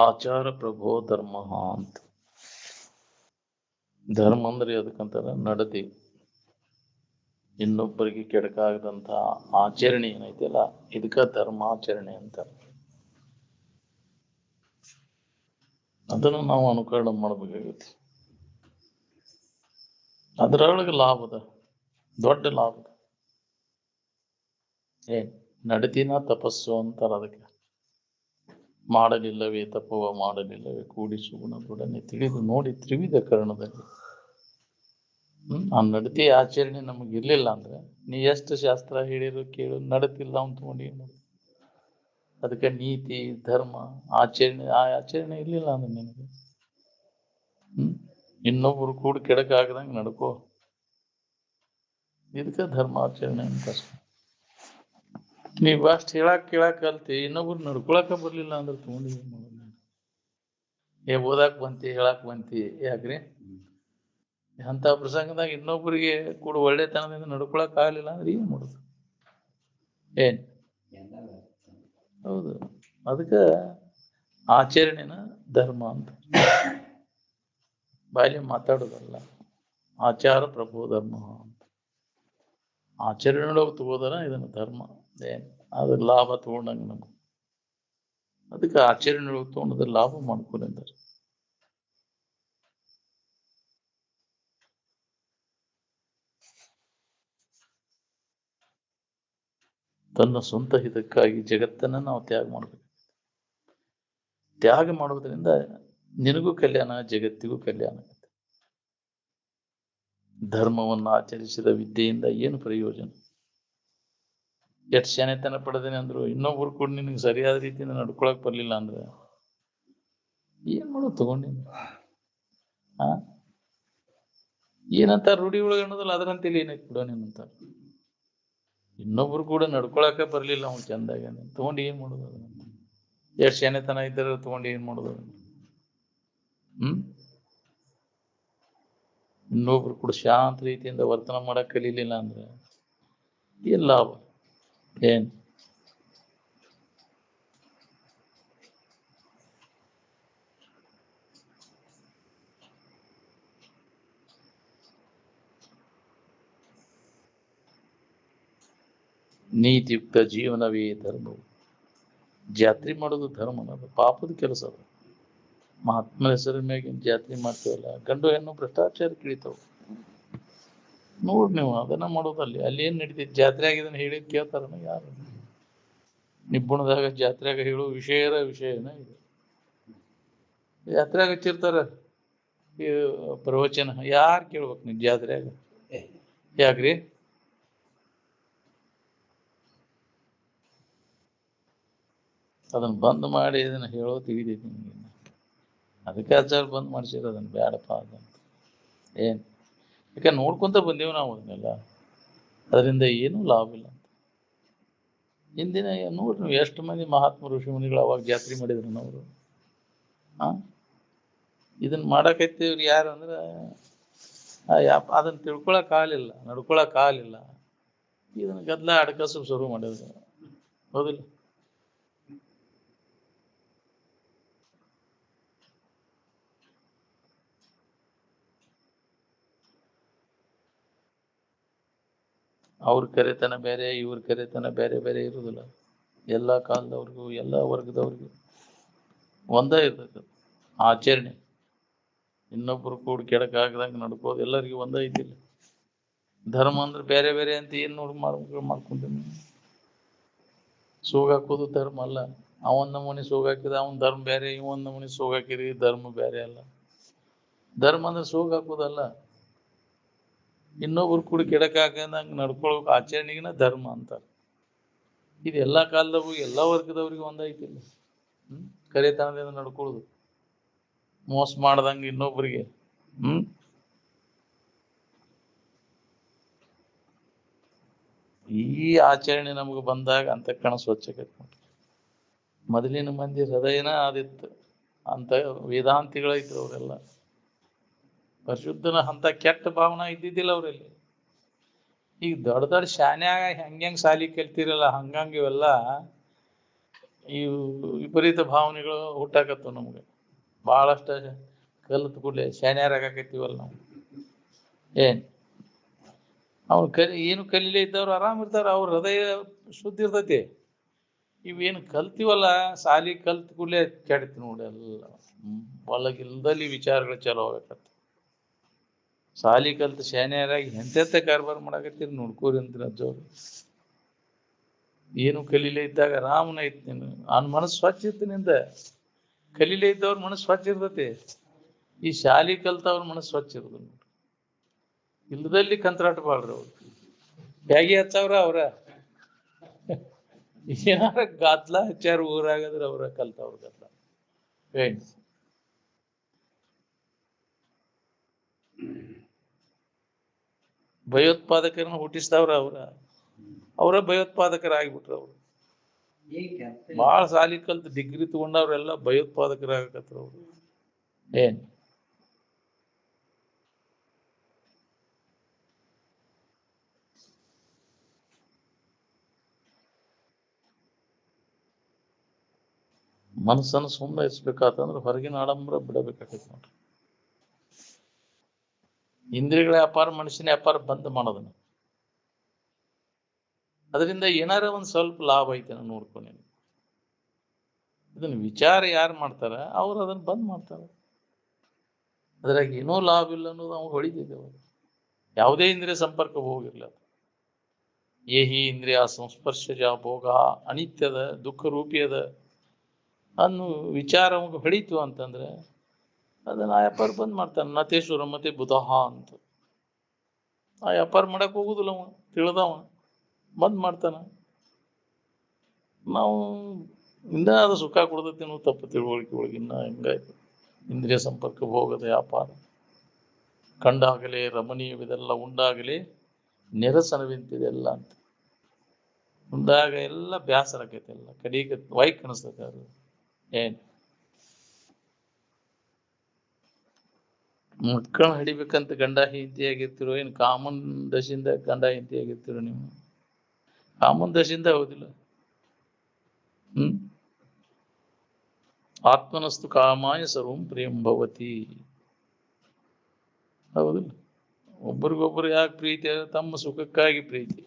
ಆಚಾರ ಪ್ರಭೋ ಧರ್ಮ ಅಂತ. ಧರ್ಮ ಅಂದ್ರೆ ಅದಕ್ಕಂತಾರ ನಡತೆ, ಇನ್ನೊಬ್ಬರಿಗೆ ಕೆಡಕಾಗದಂತ ಆಚರಣೆ ಏನೈತಿಲ್ಲ ಇದಕ್ಕ ಧರ್ಮಾಚರಣೆ ಅಂತ. ಅದನ್ನು ನಾವು ಅನುಕರಣೆ ಮಾಡ್ಬೇಕಾಗತ್ತೆ. ಅದರೊಳಗೆ ಲಾಭದ, ದೊಡ್ಡ ಲಾಭದ. ನಡತಿನ ತಪಸ್ಸು ಅಂತಾರ ಅದಕ್ಕೆ. ಮಾಡಲಿಲ್ಲವೇ ತಪವ ಮಾಡಲಿಲ್ಲವೇ ಕೂಡಿಸು ಗುಣದೊಡನೆ ತಿಳಿದು ನೋಡಿ ತ್ರಿವಿಧ ಕರ್ಣದಲ್ಲಿ. ಆ ನಡತೆ ಆಚರಣೆ ನಮಗೆ ಇರ್ಲಿಲ್ಲ ಅಂದ್ರೆ ನೀ ಎಷ್ಟು ಶಾಸ್ತ್ರ ಹೇಳಿರು ಕೇಳು, ನಡತಿಲ್ಲ ಅಂತ ತಗೊಂಡು ಏನ್ ಮಾಡುದು? ಅದಕ್ಕೆ ನೀತಿ ಧರ್ಮ ಆಚರಣೆ, ಆ ಆಚರಣೆ ಇರ್ಲಿಲ್ಲ ಅಂದ್ರೆ ನಿನಗೆ ಇನ್ನೊಬ್ರು ಕೂಡ ಕೆಡಕಾಗದಂಗ ನಡ್ಕೋ. ಇದಕ್ಕೆ ಧರ್ಮಾಚರಣೆ ಅಂತ. ನೀವ್ ಅಷ್ಟ್ ಕೇಳಾಕ್ ಕಲ್ತಿ ಇನ್ನೊಬ್ರು ನಡ್ಕೊಳಕ ಬರ್ಲಿಲ್ಲ ಅಂದ್ರೆ ತಗೊಂಡು ಏನ್ ಮಾಡೋದು? ಓದಾಕ್ ಬಂತಿ, ಹೇಳಾಕ್ ಬಂತಿ, ಯಾಕ್ರಿ ಅಂತ ಪ್ರಸಂಗದಾಗ ಇನ್ನೊಬ್ಬರಿಗೆ ಕೂಡ ಒಳ್ಳೆತನದಿಂದ ನಡ್ಕೊಳಕ್ ಆಗ್ಲಿಲ್ಲ ಅಂದ್ರೆ ಏನ್ ಮಾಡುದು? ಹೌದು. ಅದಕ್ಕ ಆಚರಣೆನ ಧರ್ಮ ಅಂತ. ಬಾಯಲ್ಲಿ ಮಾತಾಡೋದಲ್ಲ. ಆಚಾರ ಪ್ರಭೋ ಧರ್ಮ ಅಂತ. ಆಚರಣೆ ತಗೋದಾರ ಇದನ್ನ ಧರ್ಮ. ಅದ್ರ ಲಾಭ ತಗೊಂಡಂಗ ನಮ್ಗೆ. ಅದಕ್ಕೆ ಆಚರಣೆ ತಗೊಂಡದ್ರ ಲಾಭ ಮಾಡ್ಕೊರಿ ಅಂತಾರೆ. ತನ್ನ ಸ್ವಂತ ಹಿತಕ್ಕಾಗಿ ಜಗತ್ತನ್ನ ನಾವು ತ್ಯಾಗ ಮಾಡ್ಬೇಕು. ತ್ಯಾಗ ಮಾಡುವುದರಿಂದ ನಿನಗೂ ಕಲ್ಯಾಣ, ಜಗತ್ತಿಗೂ ಕಲ್ಯಾಣ. ಧರ್ಮವನ್ನು ಆಚರಿಸಿದ ವಿದ್ಯೆಯಿಂದ ಏನು ಪ್ರಯೋಜನ? ಎಷ್ಟು ಶಾನೆತನ ಪಡೆದೇನೆ ಅಂದ್ರು ಇನ್ನೊಬ್ರು ಕೂಡ ನಿನಗೆ ಸರಿಯಾದ ರೀತಿಯಿಂದ ನಡ್ಕೊಳಕ್ ಬರ್ಲಿಲ್ಲ ಅಂದ್ರೆ ಏನ್ ಮಾಡೋದು ತಗೊಂಡಿನ? ಏನಂತ ರೂಢಿ ಒಳಗೆ ಅನ್ನೋದಲ್ಲ, ಅದರಂತೇಳಿ ಏನೈತಿ ಬಿಡೋ ನೀನಂತ. ಇನ್ನೊಬ್ರು ಕೂಡ ನಡ್ಕೊಳಕ ಬರ್ಲಿಲ್ಲ ಅವ್ನು ಚಂದಾಗ ತಗೊಂಡು ಏನ್ ಮಾಡೋದು? ಎಷ್ಟು ಶಾನೆತನ ಇದ್ದರೆ ತಗೊಂಡು ಏನ್ ಮಾಡೋದು? ಇನ್ನೊಬ್ರು ಕೂಡ ಶಾಂತ ರೀತಿಯಿಂದ ವರ್ತನೆ ಮಾಡಕ್ ಕಲೀಲಿಲ್ಲ ಅಂದ್ರೆ ಏನ್ ಲಾಭ? ನೀತಿಯುಕ್ತ ಜೀವನವೇ ಧರ್ಮವು. ಜಾತ್ರೆ ಮಾಡೋದು ಧರ್ಮ ಅನ್ನೋದು ಪಾಪದ ಕೆಲಸ. ಅದು ಮಹಾತ್ಮನ ಹೆಸರಿನ ಮ್ಯಾಗಿನ ಜಾತ್ರೆ ಮಾಡ್ತೇವಲ್ಲ, ಗಂಡು ಹೆಣ್ಣು ಭ್ರಷ್ಟಾಚಾರ ತಿಳಿತಾವ. ನೋಡ್ ನೀವು ಅದನ್ನ ಮಾಡೋದಲ್ಲಿ ಅಲ್ಲಿ ಏನ್ ನಡೀತೈತಿ? ಜಾತ್ರೆ ಆಗಿದನ್ನ ಹೇಳಿ ಕೇಳ್ತಾರನ ಯಾರು? ನಿಬ್ಬುಣದಾಗ ಜಾತ್ರೆಯಾಗ ಹೇಳೋ ವಿಷಯನ ಇದು. ಜಾತ್ರೆಯಾಗ ಹಚ್ಚಿರ್ತಾರ ಪ್ರವಚನ, ಯಾರು ಕೇಳ್ಬೇಕು ನೀನ್ ಜಾತ್ರೆಯಾಗ? ಯಾಕ್ರಿ? ಅದನ್ನ ಬಂದ್ ಮಾಡಿ ಇದನ್ನ ಹೇಳೋ ತಿಳಿದೈತಿ ನಿಮ್ಗೆ. ಅದಕ್ಕೆ ಆಚಾರ ಬಂದ್ ಮಾಡ್ಸಿರ ಅದನ್ನ ಬ್ಯಾಡಪ್ಪ ಅದಂತ. ಯಾಕೆ ನೋಡ್ಕೊಂತ ಬಂದೇವು ನಾವು ಅದನ್ನೆಲ್ಲ. ಅದರಿಂದ ಏನೂ ಲಾಭ ಇಲ್ಲ ಅಂತ. ಹಿಂದಿನ ನೋಡ್ರಿ ನೀವು ಎಷ್ಟು ಮಂದಿ ಮಹಾತ್ಮ ಋಷಿ ಮುನಿಗಳು ಅವಾಗ ಜಾತ್ರೆ ಮಾಡಿದ್ರು ನಾವು. ಇದನ್ನ ಮಾಡಕೈತಿವ್ರಿ ಯಾರು ಅಂದ್ರೆ ಅದನ್ನ ತಿಳ್ಕೊಳಕ್ ಆಗಲಿಲ್ಲ, ನಡ್ಕೊಳಕ್ ಆಗಲಿಲ್ಲ. ಇದನ್ನ ಗದ್ಲ ಅಡಕಸು ಶುರು ಮಾಡಿದ್ರು. ಹೌದಿಲ್ಲ? ಅವ್ರ ಕರೆತನ ಬೇರೆ, ಇವ್ರ ಕರೆತನ ಬೇರೆ ಬೇರೆ ಇರುದಿಲ್ಲ. ಎಲ್ಲಾ ಕಾಲದವ್ರಿಗೂ ಎಲ್ಲಾ ವರ್ಗದವ್ರಿಗೂ ಒಂದೇ ಇರ್ತದೆ ಆಚರಣೆ. ಇನ್ನೊಬ್ರು ಕೂಡ ಕೆಡಕಾಗದಂಗ ನಡ್ಕೋದು ಎಲ್ಲರಿಗೂ ಒಂದೇ ಐತಿಲ್ಲ. ಧರ್ಮ ಅಂದ್ರೆ ಬೇರೆ ಬೇರೆ ಅಂತ ಏನ್ ನೋಡಿ ಮಾಡ್ಕೊಂತೀನಿ. ಸೋಗ ಹಾಕೋದು ಧರ್ಮ ಅಲ್ಲ. ಅವನ್ ನಮೂನಿ ಸೋಗ ಹಾಕಿದ ಅವನ್ ಧರ್ಮ ಬೇರೆ, ಇವನ್ ನಮೂನಿ ಸೋಗ ಹಾಕಿರಿ ಧರ್ಮ ಬೇರೆ ಅಲ್ಲ. ಧರ್ಮ ಅಂದ್ರೆ ಸೋಗ ಹಾಕೋದಲ್ಲ. ಇನ್ನೊಬ್ರು ಕೂಡ ಕೆಡಕಾಗದಂಗ ನಡ್ಕೊಳ್ಬೇಕು ಆಚರಣೆಗಿನ ಧರ್ಮ ಅಂತಾರೆ. ಇದು ಎಲ್ಲಾ ಕಾಲದವ್ರು ಎಲ್ಲಾ ವರ್ಗದವ್ರಿಗೂ ಒಂದೈತಿಲ್ಲ. ಕರೆತನದಿಂದ ನಡ್ಕೊಳ್ಳೋದು, ಮೋಸ ಮಾಡ್ದಂಗ ಇನ್ನೊಬ್ರಿಗೆ. ಈ ಆಚರಣೆ ನಮ್ಗೆ ಬಂದಾಗ ಅಂತಃಕರಣ ಸ್ವಚ್ಛಕೈತಿ. ಮೊದಲಿನ ಮಂದಿ ಹೃದಯನ ಆದಿತ್ತು ಅಂತ ವೇದಾಂತಿಗಳೈತ್ರು ಅವರೆಲ್ಲ. ಪರಿಶುದ್ಧನ ಅಂತ ಕೆಟ್ಟ ಭಾವನಾ ಇದ್ದಿದ್ದಿಲ್ಲ ಅವರಲ್ಲಿ. ಈಗ ದೊಡ್ಡ ದೊಡ್ಡ ಶಾನ್ಯಾಗ ಹೆಂಗ್ ಸಾಲಿ ಕಲ್ತಿರಲ್ಲ ಹಂಗಂಗ ಇವೆಲ್ಲ ಈ ವಿಪರೀತ ಭಾವನೆಗಳು ಹುಟ್ಟಾಕತ್ತು ನಮ್ಗೆ. ಬಹಳಷ್ಟ ಕಲಿತ ಕೂಡಲೇ ಶಾಣ್ಯಾರಾಗಕತ್ತೀವಲ್ಲ ನಾವು. ಏನ್ ಅವ್ನು ಏನು ಕಲೀಲೇ ಇದ್ದವ್ರು ಆರಾಮ್ ಇರ್ತಾರ, ಅವ್ರ ಹೃದಯ ಶುದ್ಧ ಇರ್ತೈತಿ. ಇವೇನು ಕಲ್ತೀವಲ್ಲ, ಸಾಲಿ ಕಲ್ತ ಕೂಡಲೇ ಕೆಡ್ತಿ ನೋಡಿ ಎಲ್ಲ. ಒಳಗಿಲ್ದಲ್ಲಿ ವಿಚಾರಗಳು ಚಲೋ ಆಗಕತ್ತ. ಸಾಲಿ ಕಲ್ತ ಶಾನ್ಯಾರಾಗಿ ಎಂತೆಂತ ಕಾರ್ಬಾರ್ ಮಾಡಾಕತ್ತೀರಿ ನೋಡ್ಕೋರಿ ಅಂತೀರ ಅಜ್ಜವ್ರು. ಏನು ಕಲೀಲೇ ಇದ್ದಾಗ ಆರಾಮನ ಐತಿ ನೀನು, ಅವ್ನ ಮನಸ್ಸು ಸ್ವಚ್ಛ ಇತ್ತು ನಿಂದ. ಕಲೀಲೇ ಇದ್ದವ್ರ ಮನಸ್ಸು ಸ್ವಚ್ಛ ಇರ್ತೈತಿ. ಈ ಶಾಲಿ ಕಲ್ತವ್ರ ಮನಸ್ಸು ಸ್ವಚ್ಛ ಇರೋದು ನೋಡ್ರಿ. ಇಲ್ಲದಲ್ಲಿ ಕಂತ್ರಾಟ ಬಾಳ್ರಿ ಅವ್ರು. ಬ್ಯಾಗಿ ಹಚ್ಚವ್ರ ಅವ್ರ ಏನಾರ ಗದ್ಲ ಹಚ್ಚಾರ ಊರಾಗದ್ರ ಅವ್ರ ಕಲ್ತವ್ರ ಗದ್ಲ. ಏನ್ ಭಯೋತ್ಪಾದಕರನ್ನ ಹುಟ್ಟಿಸಿದವ್ರ ಅವರ ಭಯೋತ್ಪಾದಕರಾಗ್ಬಿಟ್ರು. ಅವ್ರು ಬಾಳ ಸಾಲಿ ಕಲ್ತು ಡಿಗ್ರಿ ತಗೊಂಡವ್ರೆಲ್ಲ ಭಯೋತ್ಪಾದಕರಾಗಕತ್ರ ಅವ್ರು. ಏನ್ ಮನಸ್ಸನ್ನು ಸುಮ್ಮನೆ ಇರ್ಸ್ಬೇಕಾತಂದ್ರೆ ಹೊರಗಿನ ಆಡಂಬರ ಬಿಡಬೇಕಾಗೈತಿ ನೋಡ್ರಿ. ಇಂದ್ರಿಯಗಳ ವ್ಯಾಪಾರ, ಮನುಷ್ಯನ ವ್ಯಾಪಾರ ಬಂದ್ ಮಾಡೋದನ್ನ. ಅದರಿಂದ ಏನಾರ ಒಂದ್ ಸ್ವಲ್ಪ ಲಾಭ ಐತೆ ನೋಡ್ಕೊಂಡು. ಇದನ್ನ ವಿಚಾರ ಯಾರು ಮಾಡ್ತಾರ ಅವ್ರು ಅದನ್ನ ಬಂದ್ ಮಾಡ್ತಾರ. ಅದ್ರಾಗ ಏನೋ ಲಾಭ ಇಲ್ಲ ಅನ್ನೋದು ಅವ್ರು ಹೊಳಿತಿದ್ದೆ. ಅವರು ಯಾವುದೇ ಇಂದ್ರಿಯ ಸಂಪರ್ಕ ಹೋಗಿರ್ಲ. ಏಹಿ ಇಂದ್ರಿಯ ಸಂಸ್ಪರ್ಶಜ ಭೋಗ ಅನಿತ್ಯದ ದುಃಖ ರೂಪಿಯದ ಅನ್ನು ವಿಚಾರ ಅವಾಗ ಹೊಳಿತು ಅಂತಂದ್ರೆ ಅದನ್ನ ಆ ವ್ಯಾಪಾರ ಬಂದ್ ಮಾಡ್ತಾನೆ. ನತೇಶ್ವರ ಮತ್ತೆ ಬುಧಃ ಅಂತ ಆ ವ್ಯಾಪಾರ ಮಾಡಕ್ ಹೋಗುದಿಲ್ಲ. ಅವ ತಿಳಿದವ ಬಂದ್ ಮಾಡ್ತಾನ. ನಾವು ಇನ್ನ ಅದು ಸುಖ ಕೊಡ್ತೈತಿ ನಾವು ತಪ್ಪು ತಿಳುವಳಿಕೆ ಒಳಗಿನ್ನ ಹೆಂಗಾಯ್ತು. ಇಂದ್ರಿಯ ಸಂಪರ್ಕ ಭೋಗದ ವ್ಯಾಪಾರ ಕಂಡಾಗಲೇ ರಮಣೀಯವಿದೆಲ್ಲ, ಉಂಡಾಗಲೇ ನಿರಸನವಿಂತಿದೆಲ್ಲ ಅಂತ. ಉಂಡಾಗ ಎಲ್ಲ ಬ್ಯಾಸರ ಆಕೈತೆ, ಎಲ್ಲ ಕಡಿಗೆ ವೈಕ್ ಅನಿಸ್ತೈತೆ. ಅದು ಏನ್ ಮಕ್ಕಳನ್ನ ಹಿಡಿಬೇಕಂತ ಗಂಡ ಹೆಂಡತಿ ಆಗಿರ್ತಿರೋ, ಏನ್ ಕಾಮನ್ ದಶೆಯಿಂದ ಗಂಡ ಹೆಂಡತಿ ಆಗಿರ್ತಿರೋ ನೀವು? ಕಾಮನ್ ದಶೆಯಿಂದ ಹೌದಿಲ್ಲ. ಆತ್ಮನಸ್ತು ಕಾಮಾಯ ಸರ್ವಂ ಪ್ರಿಯಂ ಭವತಿ. ಹೌದಿಲ್ಲ? ಒಬ್ರಿಗೊಬ್ರು ಯಾಕೆ ಪ್ರೀತಿ? ತಮ್ಮ ಸುಖಕ್ಕಾಗಿ ಪ್ರೀತಿ.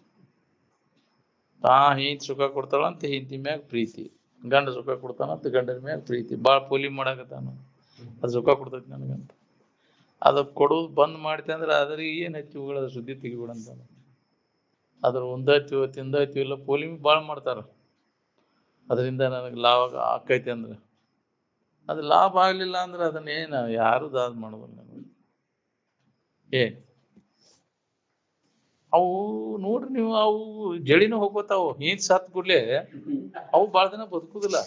ಹೆಂಡತಿ ಸುಖ ಕೊಡ್ತಾಳಂತ ಹೆಂಡತಿ ಮ್ಯಾಗ ಪ್ರೀತಿ, ಗಂಡ ಸುಖ ಕೊಡ್ತಾನಂತ ಗಂಡನ ಮ್ಯಾಗ ಪ್ರೀತಿ. ಬಾಳ ಪೋಲಿ ಮಾಡಾಕತ್ತಾನ, ಅದು ಸುಖ ಕೊಡ್ತೈತಿ ನನಗಂತ. ಅದ ಕೊಡೋದು ಬಂದ್ ಮಾಡ್ತಿ ಅಂದ್ರೆ ಅದ್ರಿಗೆ ಏನ್ ಹಚ್ಚಿ ಹೋಗಳ ಸುದ್ದಿ ತೆಗಿಬಿಡಂತ. ಅದ್ರ ಉಂದೈತಿವ ತಿಂದೈತಿವ ಇಲ್ಲ ಪೋಲಿ ಬಾಳ್ ಮಾಡ್ತಾರ. ಅದರಿಂದ ನನಗೆ ಲಾಭ ಆಕೈತಿ ಅಂದ್ರೆ ಅದು ಲಾಭ ಆಗ್ಲಿಲ್ಲ ಅಂದ್ರೆ ಅದನ್ನ ಏನ ಯಾರು ದಾದ್ ಮಾಡೋದಿಲ್ಲ. ಅವು ನೋಡ್ರಿ ನೀವು, ಅವು ಜಳಿನ ಹೋಗ್ಕೋತಾವು. ಹಿಂದ್ ಸತ್ ಕೂಡ್ಲೆ ಅವು ಬಾಳ ದಿನ ಬದುಕುದಿಲ್ಲ.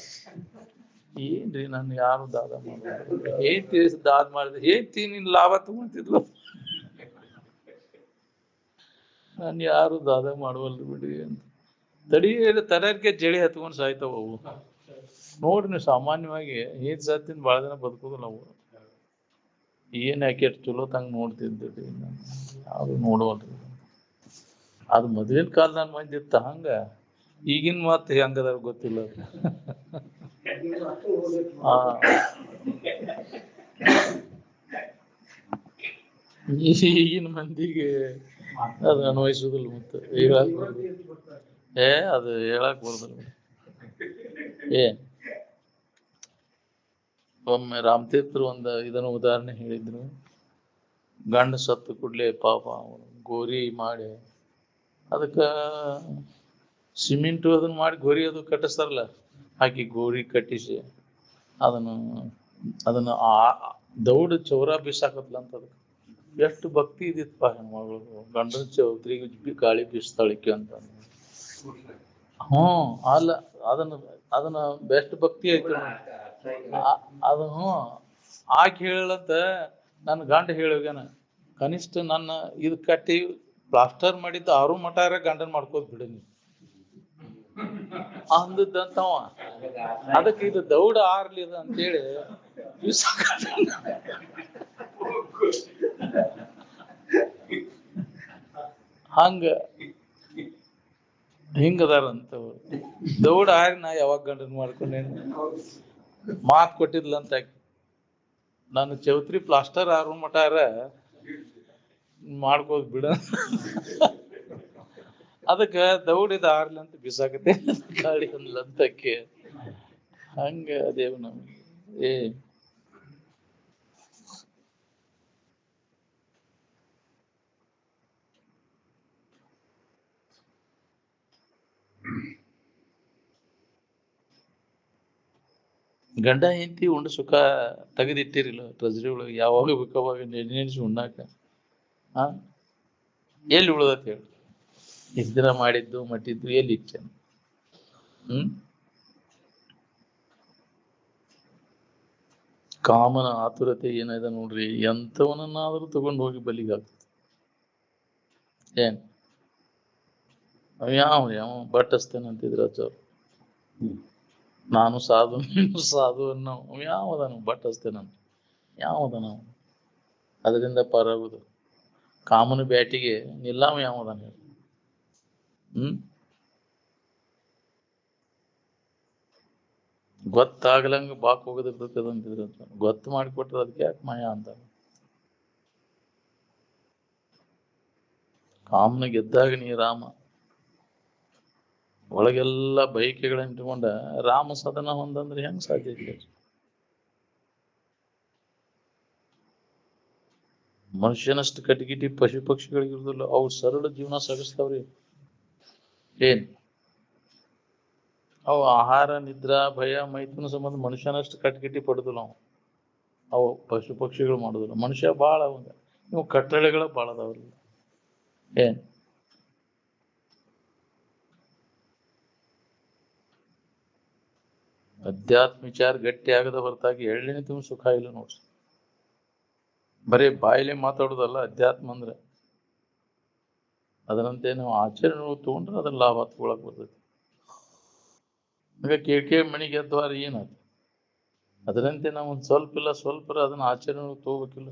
ಏನ್ರಿ ನಾನು ಯಾರು ದಾದ ಮಾಡೋದು? ಏನ್ ದಾದ್ ಮಾಡಿದ್ರೆ ಏನ್ ನಿನ್ ಲಾಭ ತಗೊಂತಿದ್ಲು. ನಾನು ಯಾರು ದಾದ ಮಾಡುವಲ್ರಿ ಬಿಡ್ರಿ ಅಂತ ತಡಕ್ಕೆ ಜಳಿ ಹತ್ಕೊಂಡ್ ಸಾಯ್ತಾವ ಅವು. ನೋಡ್ರಿ ನೀವು ಸಾಮಾನ್ಯವಾಗಿ ಹಿಂದ್ ಸತ್ತಿನ ಬಾಳ ದಿನ ಬದುಕುದಿಲ್ಲ ಅವು. ಏನ್ ಯಾಕೆ ಚಲೋ ತಂಗ ನೋಡ್ತಿದ್ರಿ? ಯಾರು ನೋಡುವಲ್ರಿ. ಅದು ಮೊದಲಿನ ಕಾಲದಾಗ ಮಂದಿ ಇತ್ತ ಹಂಗ. ಈಗಿನ ಮಾತು ಹೆಂಗದ ಗೊತ್ತಿಲ್ಲ. ಈಗಿನ ಮಂದಿಗೆ ಅದು ಅನ್ವಯಿಸುದಿಲ್ಲ. ಮತ್ತೆ ಅದು ಹೇಳಕ್ ಬರುದಿಲ್ಲ. ಒಮ್ಮೆ ರಾಮತೀರ್ಥರು ಇದನ್ನು ಉದಾಹರಣೆ ಹೇಳಿದ್ರು. ಗಂಡ ಸತ್ತು ಕೂಡ್ಲೆ ಪಾಪ ಅವನು ಗೋರಿ ಮಾಡಿ ಅದಕ್ಕ ಸಿಮೆಂಟ್ ಅದನ್ನ ಮಾಡಿ ಗೋರಿ ಅದು ಕಟ್ಟಿಸ್ತಾರಲ್ಲ, ಹಾಕಿ ಗೋರಿ ಕಟ್ಟಿಸಿ ಅದನ್ನ ದೌಡ್ ಚೌರ ಬೀಸಾಕತ್ಲ ಅಂತ. ಅದಕ್ಕೆ ಎಷ್ಟು ಭಕ್ತಿ ಇದಿತ್ತಪ್ಪ ಹೆಣ್ಮಗಳು. ಗಂಡನ ಚೌತ್ರಿಗೆ ಗಾಳಿ ಬೀಸ್ತಾಳಿಕೆ ಅಂತ. ಅಲ್ಲ, ಅದನ್ನ ಬೆಸ್ಟ್ ಭಕ್ತಿ ಐತಿ ಅದು. ಆಕೆ ಹೇಳಂತ ನನ್ನ ಗಂಡ ಹೇಳೋಗ್ಯಾನ, ಕನಿಷ್ಠ ನನ್ನ ಇದು ಕಟ್ಟಿ ಪ್ಲಾಸ್ಟರ್ ಮಾಡಿದ್ದ 6 ಮಠಾರ ಗಂಡನ್ ಮಾಡ್ಕೋದ್ ಬಿಡನಿ ಅಂದದ್ದಂತವ. ಅದಕ್ಕೆ ಇದು ದೌಡ ಆರ್ಲಿದ ಅಂತೇಳಿ ಹಂಗ ಹಿಂಗದಾರಂತ ದೌಡ್ ಆಗಿ ನಾ ಯಾವಾಗ ಗಂಡನ್ ಮಾಡ್ಕೊಂಡೇನು ಮಾತ್ ಕೊಟ್ಟಿದ್ಲಂತ ನಾನು ಚೌತ್ರಿ ಪ್ಲಾಸ್ಟರ್ ಆರು ಮಟಾರ ಮಾಡ್ಕೋದ್ ಬಿಡ ಅದಕ್ಕ ದೌಡಿದ ಆರ್ಲಂತ ಬಿಸಾಕತೆ ಗಾಳಿ ಅಂದ್ಲಂತಕ್ಕೆ ಹಂಗ ಅದೇವ್ ನಮ್ಗೆ ಏ ಗಂಡ ಹೆಂಡತಿ ಉಂಡು ಸುಖ ತೆಗೆದಿಟ್ಟಿರಿಲ್ಲ ಟ್ರೆಜರಿ ಒಳಗೆ ಯಾವಾಗ ಬೇಕಾವಾಗ ನೆನೆಸಿ ಉಣ್ಣಾಕ ಹಾ ಎಲ್ಲಿ ಉಳ್ದತ್ ಹೇಳಿ ಇಷ್ಟ ದಿನ ಮಾಡಿದ್ದು ಮಟ್ಟಿದ್ದು ಎಲ್ಲಿ ಇಚ್ಚ ಕಾಮನ ಆತುರತೆ ಏನಿದೆ ನೋಡ್ರಿ ಎಂಥವನನ್ನಾದ್ರೂ ತಗೊಂಡು ಹೋಗಿ ಬಲಿಗೆ ಆಗ್ತದೆ ಏನ್ ಯಾವ ಬಟ್ಟಸ್ತೇನೆ ಅಂತಿದ್ರು ಅಜ್ಜವ್ರು ನಾನು ಸಾಧು ನೀನು ಸಾಧು ಅನ್ನೋ ಯಾವದನು ಬಟ್ಟಸ್ತೇನಂತ ಯಾವದ ನಾವು ಅದರಿಂದ ಪರಾಗುದು ಕಾಮನ ಬ್ಯಾಟಿಗೆ ನಿಲ್ಲಾಮ ಯಾವದಾನ ಗೊತ್ತಾಗ್ಲಂಗ ಬಾಕ್ ಹೋಗೋದಿರ್ತದಂತಿದ್ರು ಗೊತ್ತು ಮಾಡಿಕೊಟ್ರೆ ಅದಕ್ಕೆ ಯಾಕೆ ಮಾಯ ಅಂತ ಕಾಮನ ಗೆದ್ದಾಗ ನೀ ರಾಮ ಒಳಗೆಲ್ಲ ಬಯಕೆಗಳನ್ನ ಇಟ್ಕೊಂಡ ರಾಮ ಸದನ ಹೊಂದಂದ್ರೆ ಹೆಂಗ್ ಸಾಧ್ಯ ಐತಿ ಮನುಷ್ಯನಷ್ಟು ಕಟಿಗಿಟಿ ಪಶು ಪಕ್ಷಿಗಳಿಗಿರುದಿಲ್ಲ ಅವು ಸರಳ ಜೀವನ ಸಾಗಿಸ್ತಾವ್ರಿ ಏನ್ ಅವು ಆಹಾರ ನಿದ್ರಾ ಭಯ ಮೈಥುನ ಸಂಬಂಧ ಮನುಷ್ಯನಷ್ಟು ಕಟ್ಗಿಟಿ ಪಡುದಿಲ್ಲ ಅವು ಪಶು ಪಕ್ಷಿಗಳು ಮಾಡುದಿಲ್ಲ ಮನುಷ್ಯ ಬಾಳ ಅವಂಗ ಇವು ಕಟ್ಟಳೆಗಳ ಬಾಳ ಅದಾವ್ರಿ ಏನ್ ಅಧ್ಯಾತ್ಮ ವಿಚಾರ ಗಟ್ಟಿ ಆಗದ ಹೊರತಾಗಿ ಎಳ್ಳೆನೆ ತುಂಬ ಸುಖ ಇಲ್ಲ ನೋಡ್ರಿ ಬರೀ ಬಾಯಿಲೆ ಮಾತಾಡುದಲ್ಲ ಅಧ್ಯಾತ್ಮ ಅಂದ್ರೆ ಅದರಂತೆ ನಾವು ಆಚರಣೆಗಳು ತಗೊಂಡ್ರೆ ಅದ್ರ ಲಾಭ ತಗೊಳಕ್ ಬರ್ತೈತಿ ಈಗ ಕೇಳ್ಕೆ ಮಣಿ ಗೆದ್ದವಾರ ಏನಾದ ಅದರಂತೆ ನಾವು ಒಂದ್ ಸ್ವಲ್ಪ ಇಲ್ಲ ಸ್ವಲ್ಪ ಅದನ್ನ ಆಚರಣೆ ತಗೋಬೇಕಿಲ್ಲ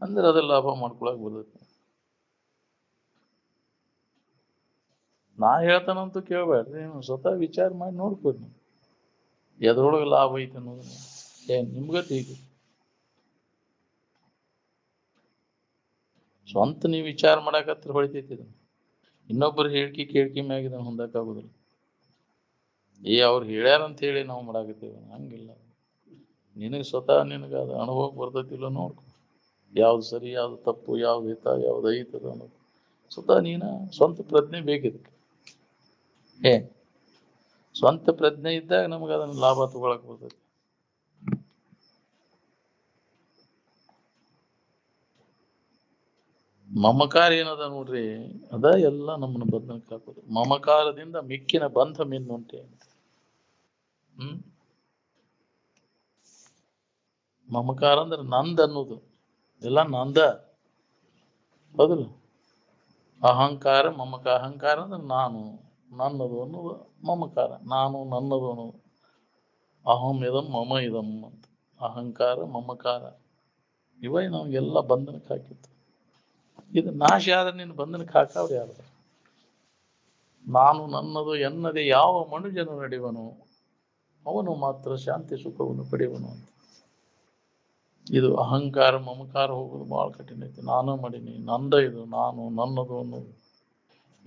ಅಂದ್ರೆ ಅದ್ರ ಲಾಭ ಮಾಡ್ಕೊಳಕ್ ಬರ್ತೈತಿ ನಾ ಹೇಳ್ತಾನಂತೂ ಕೇಳ್ಬೇಡ್ರಿ ನೀವು ಸ್ವತಃ ವಿಚಾರ ಮಾಡಿ ನೋಡ್ಕೊರಿ ನೀವು ಎದ್ರೊಳಗೆ ಲಾಭ ಐತೆ ಅನ್ನೋದು ಏನ್ ನಿಮ್ಗತ್ ಈಗ ಸ್ವಂತ ನೀವು ವಿಚಾರ ಮಾಡಾಕತ್ರ ಹೊಳಿತೈತಿ ಇನ್ನೊಬ್ಬರು ಹೇಳಿಕೆ ಕೇಳಿಕೆ ಮ್ಯಾಗ ಇದನ್ನ ಹೊಂದಕ್ಕಾಗುದಿಲ್ಲ ಅವ್ರು ಹೇಳ್ಯಾರಂತ ಹೇಳಿ ನಾವು ಮಾಡಾಕತ್ತೇವೆ ಹಂಗಿಲ್ಲ ನಿನಗೆ ಸ್ವತಃ ನಿನಗೆ ಅದು ಅನುಭವ ಬರ್ತೈತಿಲ್ಲ ನೋಡ್ಕೊ ಯಾವ್ದು ಸರಿ ಯಾವ್ದು ತಪ್ಪು ಯಾವ್ದು ಹಿತ ಯಾವ್ದು ಐತದ ಅನ್ನೋದು ಸ್ವತಃ ನೀನ ಸ್ವಂತ ಪ್ರಜ್ಞೆ ಬೇಕಿದಕ್ಕೆ ಸ್ವಂತ ಪ್ರಜ್ಞೆ ಇದ್ದಾಗ ನಮ್ಗೆ ಅದನ್ನ ಲಾಭ ತಗೊಳಕ್ ಬರ್ತೈತಿ ಮಮಕಾರ ಏನದ ನೋಡ್ರಿ ಅದ ಎಲ್ಲ ನಮ್ಮನ್ನ ಬಂಧನಕ್ಕೆ ಹಾಕೋದು ಮಮಕಾರದಿಂದ ಮಿಕ್ಕಿನ ಬಂಧ ಮಿನ್ನುಂಟೆ ಅಂತ ಮಮಕಾರ ಅಂದ್ರೆ ನಂದ್ ಅನ್ನೋದು ಎಲ್ಲ ನಂದ ಹೌದಲ್ಲ ಅಹಂಕಾರ ಅಹಂಕಾರ ಅಂದ್ರೆ ನಾನು ನನ್ನದು ಅನ್ನೋದು ಮಮಕಾರ ನಾನು ನನ್ನದು ಅನ್ನೋದು ಅಹಂ ಇದಂ ಮಮ ಇದಂ ಅಂತ ಅಹಂಕಾರ ಮಮಕಾರ ಇವೇ ನಮ್ಗೆಲ್ಲ ಬಂಧನಕ್ಕೆ ಹಾಕಿತ್ತು ಇದು ನಾಶ ಆದ್ರೆ ನೀನು ಬಂಧನಕ್ಕೆ ಹಾಕವ್ರು ಯಾರು ನಾನು ನನ್ನದು ಎನ್ನದೆ ಯಾವ ಮನುಜನು ನಡೆಯುವನು ಅವನು ಮಾತ್ರ ಶಾಂತಿ ಸುಖವನ್ನು ಪಡೆಯುವನು ಅಂತ ಇದು ಅಹಂಕಾರ ಮಮಕಾರ ಹೋಗೋದು ಬಹಳ ಕಠಿಣ ಐತಿ ನಾನು ಮಾಡೀನಿ ನಂದ ಇದು ನಾನು ನನ್ನದು ಅನ್ನೋದು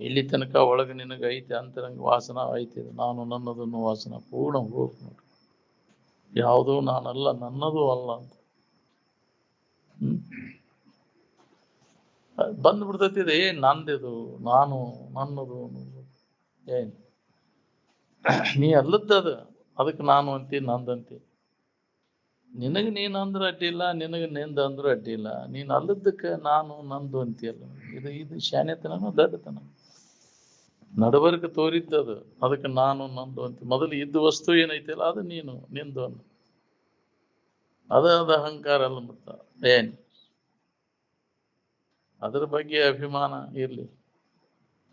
ಇಲ್ಲಿ ತನಕ ಒಳಗೆ ನಿನಗೆ ಐತಿ ಅಂತರಂಗ ವಾಸನ ಐತಿ ನಾನು ನನ್ನದನ್ನು ವಾಸನ ಪೂರ್ಣ ಹೋಗ್ ನೋಡ್ರಿ ಯಾವುದೋ ನಾನಲ್ಲ ನನ್ನದು ಅಲ್ಲ ಅಂತ ಬಂದ್ಬಿಡ್ತೈತಿ ನಂದಿದು ನಾನು ನನ್ನದು ಅನ್ನೋದು ಏನ್ ನೀ ಅಲ್ಲದ್ದದ ಅದಕ್ಕೆ ನಾನು ಅಂತಿ ನಂದಂತಿ ನಿನಗೆ ನೀನು ಅಂದ್ರೆ ಅಡ್ಡಿಲ್ಲ ನಿನಗೆ ನಿಂದ ಅಂದ್ರೂ ಅಡ್ಡಿಲ್ಲ ನೀನು ಅಲ್ಲದಕ್ಕೆ ನಾನು ನಂದು ಅಂತೀಯಲ್ಲ ಇದು ಶಾನ್ಯತನನೋ ದಡ್ಡತನ ನಡವರ್ಗ ತೋರಿದ್ದದು ಅದಕ್ಕೆ ನಾನು ನಂದು ಅಂತ ಮೊದಲು ಇದ್ದ ವಸ್ತು ಏನೈತಿಲ್ಲ ಅದು ನೀನು ನಿಂದು ಅನ್ನು ಅದ ಅಹಂಕಾರ ಅಲ್ಲ ಮತ್ತ ಏನ್ ಅದ್ರ ಬಗ್ಗೆ ಅಭಿಮಾನ ಇರ್ಲಿ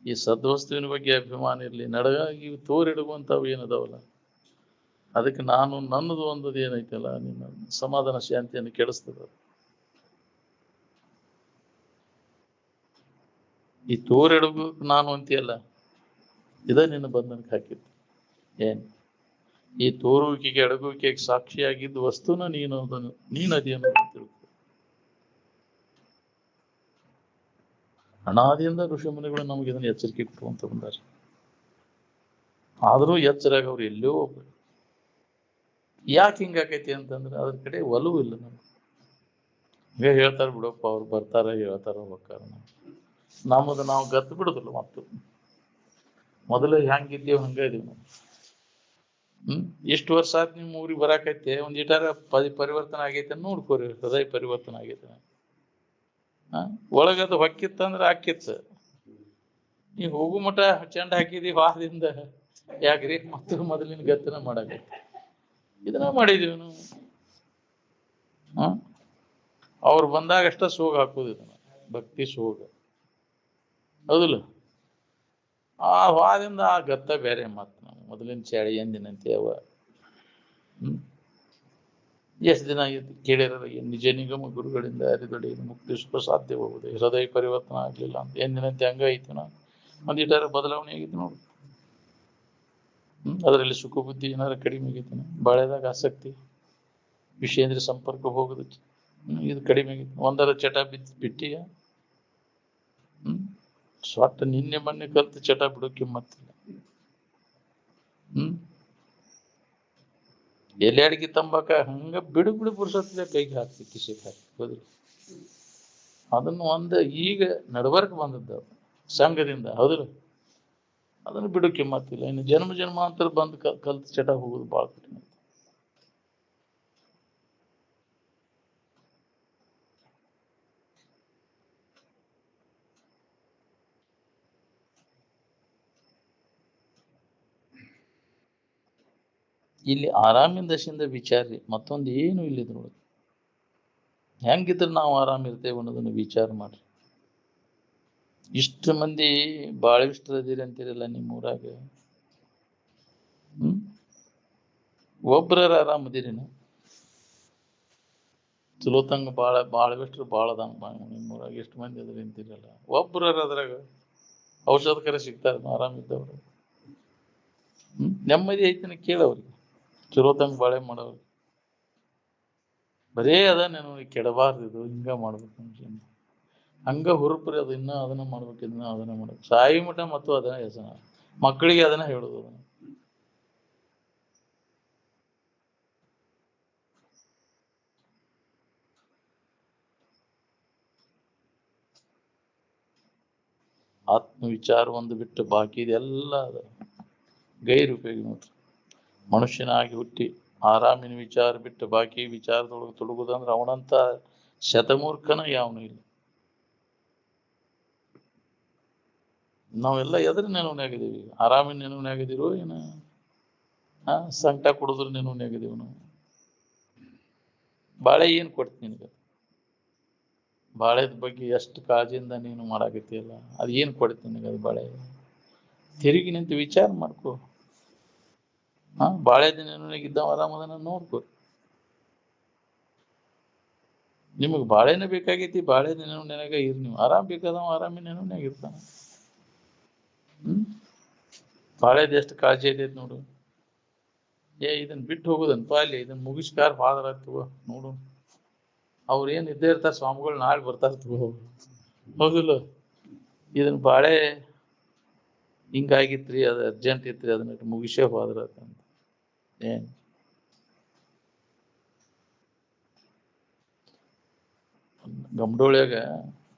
ಈ ಸದ್ವಸ್ತುವಿನ ಬಗ್ಗೆ ಅಭಿಮಾನ ಇರ್ಲಿ ನಡಗಾಗಿ ತೋರಿಡುವಂಥವು ಏನದಾವಲ್ಲ ಅದಕ್ಕೆ ನಾನು ನನ್ನದು ಒಂದದು ಏನೈತಲ್ಲ ನಿನ್ನ ಸಮಾಧಾನ ಶಾಂತಿಯನ್ನು ಕೆಡಿಸ್ತದ ಈ ತೋರಿಡುಗು ನಾನು ಅಂತೀಯಲ್ಲ ಇದ ನಿನ್ನ ಬಂಧನಕ್ಕೆ ಹಾಕಿತ್ತು. ಏನ್ ಈ ತೋರುವಿಕೆಗೆ ಅಡಗುವಿಕೆಗೆ ಸಾಕ್ಷಿಯಾಗಿದ್ದ ವಸ್ತುನ ನೀನು ಅದಿ ಅನ್ನೋದು ತಿಳ್ಕೊ. ಅನಾದಿಯಿಂದ ಋಷಿಮುನಿಗಳು ನಮಗೆ ಇದನ್ನ ಎಚ್ಚರಿಕೆ ಕೊಡುವಂತ ಬಂದಾರೆ. ಆದರೂ ಎಚ್ಚರಾಗ ಅವ್ರು ಎಲ್ಲೋ ಒಬ್ರು. ಯಾಕೆ ಹಿಂಗಾಕೈತಿ ಅಂತಂದ್ರೆ ಅದ್ರ ಕಡೆ ಒಲವು ಇಲ್ಲ ನಮ್ಗೆ. ಹೀಗೆ ಹೇಳ್ತಾರೆ ಬಿಡಪ್ಪ, ಅವ್ರು ಬರ್ತಾರ ಹೇಳ್ತಾರ ಹೋಗ್ತಾರ. ನಮ್ಮದು ನಾವು ಗತ್ತು ಬಿಡುದಿಲ್ಲ. ಮತ್ತು ಮೊದಲು ಹೆಂಗಿದ್ದೀವಿ ಹಂಗ ಇದೀವಿ ನಾವು. ಇಷ್ಟು ವರ್ಷ ಆದ್ ನಿಮ್ ಊರಿಗೆ ಬರಾಕೈತೆ, ಒಂದ್ ಇಟಾರ ಪರಿವರ್ತನೆ ಆಗೈತೆ ನೋಡ್ಕೋರಿ. ಹೃದಯ ಪರಿವರ್ತನೆ ಆಗೈತೆ. ಒಳಗದು ಹೊಕ್ಕಿತ್ತಂದ್ರ ಹಾಕಿತ್ತ. ನೀ ಹೋಗು ಮಠ ಚೆಂಡ ಹಾಕಿದಿ ವಾರದಿಂದ ಯಾಕ್ರಿ ಮತ್ತು ಮೊದಲಿನ ಗತ್ತನ ಮಾಡಾಕೈತಿ. ಇದನ್ನ ಮಾಡಿದೀವಿ ನಾವು. ಅವ್ರು ಬಂದಾಗ ಅಷ್ಟ ಸೋಗ ಹಾಕೋದು ಇದನ್ನ, ಭಕ್ತಿ ಸೋಗ. ಹೌದಿಲ್ಲ? ಆ ವಾದಿಂದ ಆ ಗತ್ತ ಬೇರೆ. ಮಾತು ನಾವು ಮೊದಲಿನ ಚಾಳಿ ಎಂದಿನಂತೆ ಅವ. ಎಷ್ಟು ದಿನ ಕೇಳಿರ ನಿಜ ನಿಗಮ ಗುರುಗಳಿಂದ ಅರಿದೊಡೆ ಮುಕ್ತಿ ಸುಖ ಸಾಧ್ಯವಾಗುವುದು, ಹೃದಯ ಪರಿವರ್ತನೆ ಆಗ್ಲಿಲ್ಲ ಅಂತ. ಎಂದಿನಂತೆ ಹಂಗ ಐತಿ ನಾ ಒಂದ್ ಇಟಾರ ಬದಲಾವಣೆ ಆಗಿತ್ತು ನೋಡು. ಅದರಲ್ಲಿ ಸುಖ ಬುದ್ಧಿ ಏನಾರ ಕಡಿಮೆ ಆಗೈತಿ. ಬಾಳೆದಾಗ ಆಸಕ್ತಿ, ವಿಷಯೇಂದ್ರ ಸಂಪರ್ಕ ಹೋಗುದು ಇದು ಕಡಿಮೆ ಆಗೈತಿ. ಒಂದರ ಚಟ ಬಿಟ್ಟಿಯ. ಸ್ವಟ್ಟ ನಿನ್ನೆ ಮೊನ್ನೆ ಕಲ್ತು ಚಟ ಬಿಡೋ ಕಿಮ್ಮತ್ತಿಲ್ಲ. ಎಲೆ ಅಡಿಗೆ ತಂಬಾಕ ಹಂಗ ಬಿಡು ಪುರುಸತ್ಲೆ ಕೈಗೆ ಹಾಕಿ ಕಿಸೆಗೆ ಹಾಕಿ ಹೋದ್ರಿ. ಅದನ್ನು ಈಗ ನಡವರ್ಕ್ ಬಂದದ್ದು ಸಂಘದಿಂದ. ಹೌದಿಲ್ಲ? ಅದನ್ನು ಬಿಡು ಕಿಮ್ಮತ್ತಿಲ್ಲ. ಇನ್ನು ಜನ್ಮಾಂತರ ಬಂದು ಕಲ್ತು ಚಟ ಹೋಗುದು ಬಹಳ ಕಠಿಣ. ಇಲ್ಲಿ ಆರಾಮಿನ ದಶೆಯಿಂದ ವಿಚಾರ್ರಿ. ಮತ್ತೊಂದು ಏನು ಇಲ್ಲಿದ್ರೊಳಗೆ ಹೆಂಗಿದ್ರೆ ನಾವು ಆರಾಮಿರ್ತೇವೆ ಅನ್ನೋದನ್ನು ವಿಚಾರ ಮಾಡ್ರಿ. ಇಷ್ಟು ಮಂದಿ ಬಾಳವಿಷ್ಟ್ರದಿರಿ ಅಂತೀರಲ್ಲ ನಿಮ್ಮೂರಾಗ, ಒಬ್ರ ಆರಾಮದಿರಿನ? ಚಲೋತಂಗ ಬಾಳವಿಷ್ಟ್ರು ಬಾಳ ಅದ ನಿಮ್ಮೂರಾಗ. ಎಷ್ಟು ಮಂದಿ ಅದ್ರ ಅಂತೀರಲ್ಲ, ಒಬ್ರ ಅದ್ರಾಗ ಔಷಧಕರ ಸಿಗ್ತಾರ ಆರಾಮಿದ್ದವ್ರು. ನೆಮ್ಮದಿ ಐತಿನ ಕೇಳವ್ರಿಗೆ. ಚಲೋತಂಗ ಬಾಳೆ ಮಾಡೋವ್ರಿಗೆ ಬರೇ ಅದ ನಾನು ಕೆಡಬಾರ್ದು, ಇದು ಹಿಂಗ ಮಾಡ್ಬೇಕು ಅಂತ ಹಂಗ ಹುರುಪ್ರಿ. ಅದು ಇನ್ನ ಅದನ್ನ ಮಾಡ್ಬೇಕು, ಇದನ್ನ ಅದನ್ನ ಮಾಡ್ಬೇಕು. ಸಾಯಿ ಮಠ ಮತ್ತು ಅದನ್ನ ಹೆಸನ ಮಕ್ಕಳಿಗೆ ಅದನ್ನ ಹೇಳುದು. ಅದನ್ನ ಆತ್ಮವಿಚಾರ ಒಂದು ಬಿಟ್ಟು ಬಾಕಿ ಇದೆಲ್ಲ ಅದ ಗೈರುಪಯೋಗಿ. ನೋಡ್ರಿ, ಮನುಷ್ಯನಾಗಿ ಹುಟ್ಟಿ ಆರಾಮಿನ ವಿಚಾರ ಬಿಟ್ಟು ಬಾಕಿ ವಿಚಾರದೊಳಗೆ ತೊಡಗುದಂದ್ರೆ ಅವನಂತ ಶತಮೂರ್ಖನ ಯಾವನು ಇಲ್ಲ. ನಾವೆಲ್ಲ ಎದ್ರ ನೆನವನ್ನಾಗಿದ್ದೀವಿ? ಆರಾಮಿನ ನೆನವನ್ನಾಗಿದ್ದೀರೋ ಏನ ಸಂಕಟ ಕೊಡುದ್ರ ನೆನವನ್ನಾಗಿದ್ದೀವಿ ನಾವು? ಬಾಳೆ ಏನ್ ಕೊಡ್ತಿ ನಿನಗೆ? ಬಾಳೆದ ಬಗ್ಗೆ ಎಷ್ಟು ಕಾಳಜಿಯಿಂದ ನೀನು ಮಾಡಾಕತ್ತೀಯಲ್ಲ, ಅದು ಏನ್ ಕೊಡ್ತಿ ನಿನಗೆ? ಅದು ಬಾಳೆ ತಿರುಗಿ ನಿಂತು ವಿಚಾರ ಮಾಡ್ಕೊ. ಬಾಳೆದ ನೆನವನ್ನಾಗಿದ್ದಾವ ಆರಾಮದನ್ನ ನೋಡ್ಕೊ. ನಿಮಗ್ ಬಾಳೆನ ಬೇಕಾಗೈತಿ, ಬಾಳೆದ ನೆನವನ್ಯಾಗ ಇರ್. ನೀವು ಆರಾಮ್ ಬೇಕಾದವ ಆರಾಮಿನ ನೆನವನ್ಯಾಗ ಇರ್ತಾನ. ಬಾಳೆದ ಎಷ್ಟು ಕಾಳಜಿ ಐತೈತಿ ನೋಡು. ಇದನ್ನ ಬಿಟ್ಟು ಹೋಗುದನ್ಪ, ಅಲ್ಲಿ ಇದನ್ನ ಮುಗಿಸ್ಕಾರ ಫಾದರ್ ಆಗ್ತವ ನೋಡು. ಅವ್ರ ಏನ್ ಇದ್ದೇ ಇರ್ತಾರ ಸ್ವಾಮಿಗಳು, ನಾಳೆ ಬರ್ತಾರ ತಗೋ. ಹೌದಿಲ್ಲ? ಇದನ್ನ ಬಾಳೆ ಹಿಂಗಾಗಿತ್ರಿ, ಅದು ಅರ್ಜೆಂಟ್ ಇತ್ರಿ, ಅದನ್ನ ಮುಗಿಸೇ ಫಾದರ್ ಅಂತ. ಏನ್ ಗಮಡೋಳ್ಯಾಗ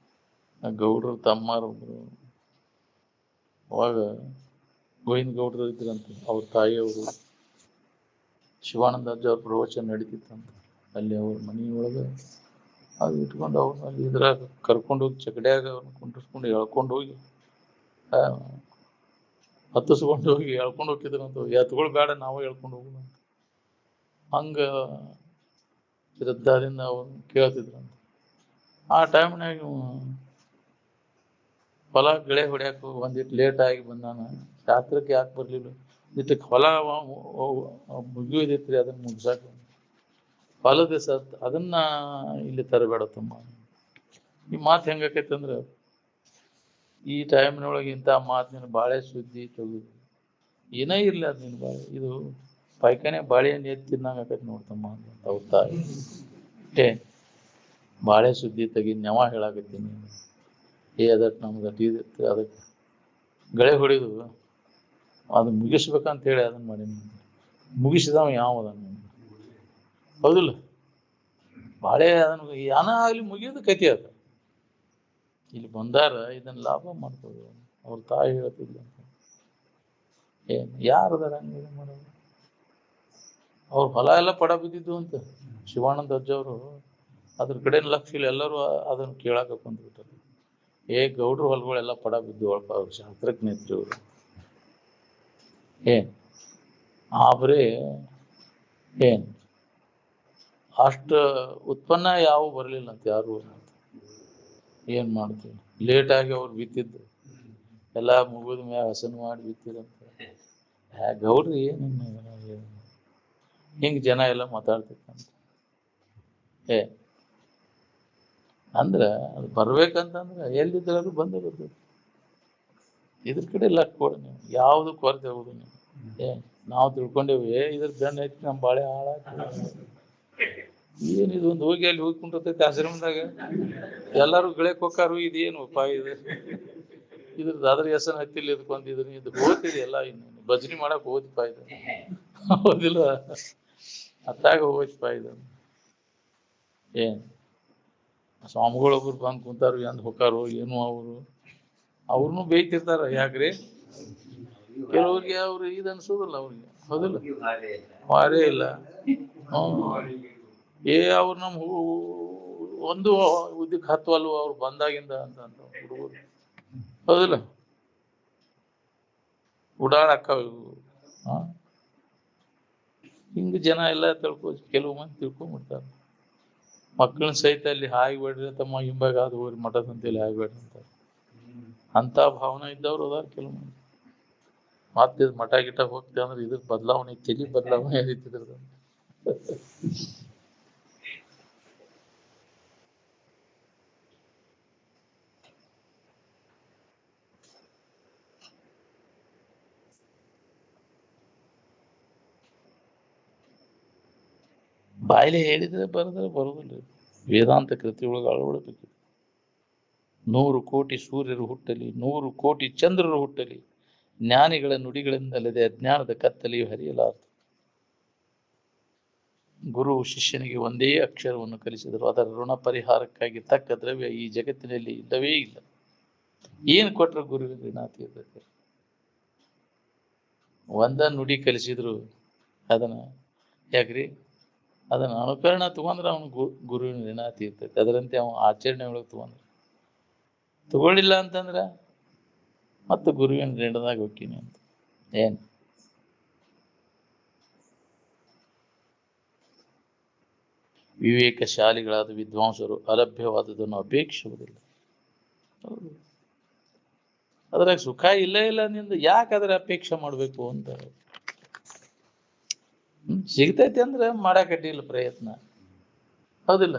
ಗೌಡ್ರು ತಮ್ಮಾರೊಬ್ರು, ಅವಾಗ ಗೋವಿಂದ ಗೌಡ್ರು ಇದ್ರಂತ. ಅವ್ರ ತಾಯಿಯವರು ಶಿವಾನಂದ ಅಜ್ಜ ಅವ್ರ ಪ್ರವಚನ ನಡೀತಿತ್ತಂತ. ಅಲ್ಲಿ ಅವ್ರ ಮನೆಯೊಳಗೆ ಅದು ಇಟ್ಕೊಂಡು ಅವ್ರನ್ನ ಇದ್ರಾಗ ಕರ್ಕೊಂಡೋಗಿ ಚಕಡ್ಯಾಗ ಅವ್ರನ್ನ ಕುಂಡಿಸ್ಕೊಂಡು ಎಳ್ಕೊಂಡು ಹೋಗಿ ಹತ್ತಿಸ್ಕೊಂಡು ಹೋಗಿ ಎಳ್ಕೊಂಡು ಹೋಗಿದ್ರಂತ. ಎತ್ಗಳು ಬೇಡ, ನಾವೇ ಎಳ್ಕೊಂಡು ಹೋಗುದು. ಹಂಗ ಶ್ರದ್ಧಾದಿಂದ ಅವ್ರು ಕೇಳ್ತಿದ್ರಂತ. ಆ ಟೈಮ್ನಾಗ ಹೊಲ ಗಿಳೆ ಹೊಡ್ಯಾಕ ಒಂದಿಟ್ಟು ಲೇಟ್ ಆಗಿ ಬಂದಾನ. ಶಾಸ್ತ್ರಕ್ಕೆ ಯಾಕೆ ಬರ್ಲಿಲ್ಲ? ಇಟ್ಟಕ್ಕೆ ಹೊಲ ಮುಗಿಯೋದಿತ್ರಿ, ಅದನ್ನ ಮುಗ್ಸಾಕ. ಹೊಲದ ಅದನ್ನ ಇಲ್ಲಿ ತರಬೇಡ ತಮ್ಮ. ಈ ಮಾತು ಹೆಂಗಾಕೈತಿ ಅಂದ್ರೆ, ಈ ಟೈಮ್ನೊಳಗೆ ಇಂಥ ಮಾತಿನ ಬಾಳೆ ಸುದ್ದಿ ತೆಗೆದು ಏನೇ ಇರ್ಲಿ ಅದು ನಿನ್ ಬಾಳೆ ಇದು ಪಾಯ್ಕಾನೆ ಬಾಳೆಹಣ್ಣು ಎತ್ತಿ ತಿನ್ನಂಗ ಆಕೈತಿ ನೋಡ್ತಮ್ಮ ಅಂತ ಅವ್ರ ತಾಯಿ ಬಾಳೆ ಸುದ್ದಿ ತೆಗಿ ನೆವ ಹೇಳಾಕತ್ತೀನಿ ಅದಕ್ಕೆ ನಮ್ಗೆ ಅಟಿದಿತ್ತು ಅದಕ್ಕೆ ಗಳೆ ಹೊಡಿದು ಅದು ಮುಗಿಸ್ಬೇಕಂತ ಹೇಳಿ ಅದನ್ನ ಮಾಡಿ ಮುಗಿಸಿದವ ಯಾವದನ್ನು ಹೌದಿಲ್ಲ ಬಾಳೆ ಅದನ್ನು ಯಾನ ಆಗ್ಲಿ ಮುಗಿಯೋದು ಕತಿ ಅದ ಇಲ್ಲಿ ಬಂದಾರ ಇದನ್ನ ಲಾಭ ಮಾಡ್ಬೋದು ಅವ್ರ ತಾಯಿ ಹೇಳ್ತಿದ್ಲ ಅಂತ ಯಾರದಾರ ಹಂಗ ಮಾಡೋದು ಅವ್ರ ಹೊಲ ಎಲ್ಲ ಪಡ ಬಿದ್ದಿದ್ದು ಅಂತ ಶಿವಾನಂದ ಅಜ್ಜವರು ಅದ್ರ ಕಡೆ ಲಕ್ಷ ಇಲ್ಲ ಎಲ್ಲರೂ ಅದನ್ನ ಕೇಳಾಕ ಕುಂತ್ಬಿಟ್ಟಾರ ಗೌಡ್ರ ಹೊಲಗಳೆಲ್ಲ ಪಡ ಬಿದ್ದು ಒಳಪ ಅವ್ರ ಶಾಸ್ತ್ರಜ್ಞತ್ರಿ ಅವರು ಬರೀ ಅಷ್ಟ ಉತ್ಪನ್ನ ಯಾವ ಬರ್ಲಿಲ್ಲ ಅಂತ ಯಾರು ಏನ್ ಮಾಡ್ತೀವಿ ಲೇಟ್ ಆಗಿ ಅವ್ರು ಬಿತ್ತಿದ್ದು ಎಲ್ಲ ಮುಗಿದ ಮ್ಯಾಗ ಹಸನ್ ಮಾಡಿ ಬಿತ್ತಿರಂತ ಗೌಡ್ರಿ ಹಿಂಗ್ ಜನ ಎಲ್ಲ ಮಾತಾಡ್ತಿತ್ತಂತ ಅಂದ್ರ ಅದು ಬರ್ಬೇಕಂತಂದ್ರ ಎಲ್ಲಿದ್ರೂ ಬಂದೇ ಬರ್ತೈತಿ ಇದ್ರ ಕಡೆ ಲಕ್ ಕೊಡ ನೀವು ಯಾವ್ದು ಕೊರತೆ ಹೋಗುದು ನೀವು ನಾವು ತಿಳ್ಕೊಂಡೇವಿ ಇದ್ರ ಬೆನ್ನ ಐತಿ ನಮ್ ಬಾಳೆ ಏನಿದು ಒಂದು ಹೋಗಿ ಅಲ್ಲಿ ಹೋಗಿ ಕುಂಟತೈತಿ ಆಶ್ರಮದಾಗ ಎಲ್ಲಾರು ಗಿಳಕ್ ಹೋಗಾರು ಇದೇನು ಉಪಾಯ ಇದು ಇದ್ರದ್ದು ಅದ್ರ ಹೆಸರು ಹತ್ತಿಲ್ಲ ಇದಕ್ಕೊಂದಿದ್ರು ಇದು ಹೋಗ್ತಿದೆ ಎಲ್ಲ ಇನ್ನು ಭಜನಿ ಮಾಡಕ್ ಹೋದ್ಪಾ ಇದು ಹೌದಿಲ್ಲ ಅತ್ತಾಗ ಹೋಗ್ಪಾ ಇದು ಸ್ವಾಮಿಗಳೊಬ್ರು ಬಂದ್ ಕುಂತಾರು ಎಂದ್ ಹೊಕ್ಕಾರು ಏನು ಅವ್ರನ್ನು ಬೇಯ್ತಿರ್ತಾರ ಯಾಕ್ರಿ ಕೆಲವ್ರಿಗೆ ಅವ್ರು ಇದು ಅನ್ಸೋದಿಲ್ಲ ಅವ್ರಿಗೆ ಹೌದಿಲ್ಲ ಮಾರೇ ಇಲ್ಲ ಅವ್ರು ನಮ್ ಒಂದು ಉದ್ದಕ್ಕೆ ಹತ್ವಲ್ವ ಅವ್ರು ಬಂದಾಗಿಂದ ಅಂತ ಹುಡುಗರು ಹೌದಿಲ್ಲ ಉಡಾಳಕ್ಕ ಹಿಂಗ ಜನ ಎಲ್ಲ ಕೆಲವು ಮಂದಿ ತಿಳ್ಕೊಂಡ್ಬಿಡ್ತಾರ ಮಕ್ಕಳನ್ನ ಸಹಿತ ಅಲ್ಲಿ ಹಾಯ್ಬೇಡ್ರಿ ತಮ್ಮ ಹಿಂಬಾಗ ಅದು ಹೋಗ್ರಿ ಮಠದಂತೇಳಿ ಹಾಯ್ಬೇಡ್ರಿ ಅಂತ ಅಂತ ಭಾವನೆ ಇದ್ದವ್ರು ಅದಾರ ಕೆಲವು ಮಂದಿ ಮತ್ತೆ ಮಠ ಗಿಟ ಹೋಗ್ತೇವೆ ಅಂದ್ರೆ ಇದ್ರ ಬದಲಾವಣೆ ತಲಿ ಬದಲಾವಣೆ ಐತಿದ್ರದ ಬಾಯಿಲೆ ಹೇಳಿದ್ರೆ ಬರುದಿಲ್ಲ ವೇದಾಂತ ಕೃತಿಯೊಳಗೆ ಅಳವಡಬೇಕು 100 ಕೋಟಿ ಸೂರ್ಯರು ಹುಟ್ಟಲಿ 100 ಕೋಟಿ ಚಂದ್ರರು ಹುಟ್ಟಲಿ ಜ್ಞಾನಿಗಳ ನುಡಿಗಳಿಂದಲ್ಲದೆ ಅಜ್ಞಾನದ ಕತ್ತಲೆಯು ಹರಿಯಲಾರದು. ಗುರು ಶಿಷ್ಯನಿಗೆ ಒಂದೇ ಅಕ್ಷರವನ್ನು ಕಲಿಸಿದರು, ಅದರ ಋಣ ಪರಿಹಾರಕ್ಕಾಗಿ ತಕ್ಕ ದ್ರವ್ಯ ಈ ಜಗತ್ತಿನಲ್ಲಿ ಇಲ್ಲವೇ ಇಲ್ಲ. ಏನು ಕೊಟ್ಟರು ಗುರುವಿನ ಋಣ ತೀರ್ತೈತೆ? ಒಂದ ನುಡಿ ಕಲಿಸಿದ್ರು ಅದನ್ನ ಯಾಕ್ರಿ ಅದನ್ನ ಅನುಕರಣ ತಗೊಂಡ್ರೆ ಅವನು ಗುರುವಿನ ಋಣ ತೀರ್ತೈತೆ. ಅದರಂತೆ ಅವನು ಆಚರಣೆ ಒಳಗೆ ತಗೊಳ್ಳಿಲ್ಲ ಅಂತಂದ್ರ ಮತ್ತು ಗುರುವಿನ ಋಣದಾಗ ಹೋಗ್ತೀನಿ ಅಂತ. ಏನು ವಿವೇಕಶಾಲಿಗಳಾದ ವಿದ್ವಾಂಸರು ಅಲಭ್ಯವಾದದನ್ನು ಅಪೇಕ್ಷಿಸುವುದಿಲ್ಲ. ಹೌದು, ಅದ್ರಾಗ ಸುಖ ಇಲ್ಲ ನಿಂದ ಯಾಕೆ ಅದರ ಅಪೇಕ್ಷೆ ಮಾಡ್ಬೇಕು ಅಂತ. ಸಿಗ್ತೈತಿ ಅಂದ್ರೆ ಮಾಡಾಕಟ್ಟಿಲ್ಲ ಪ್ರಯತ್ನ, ಹೌದಿಲ್ಲ?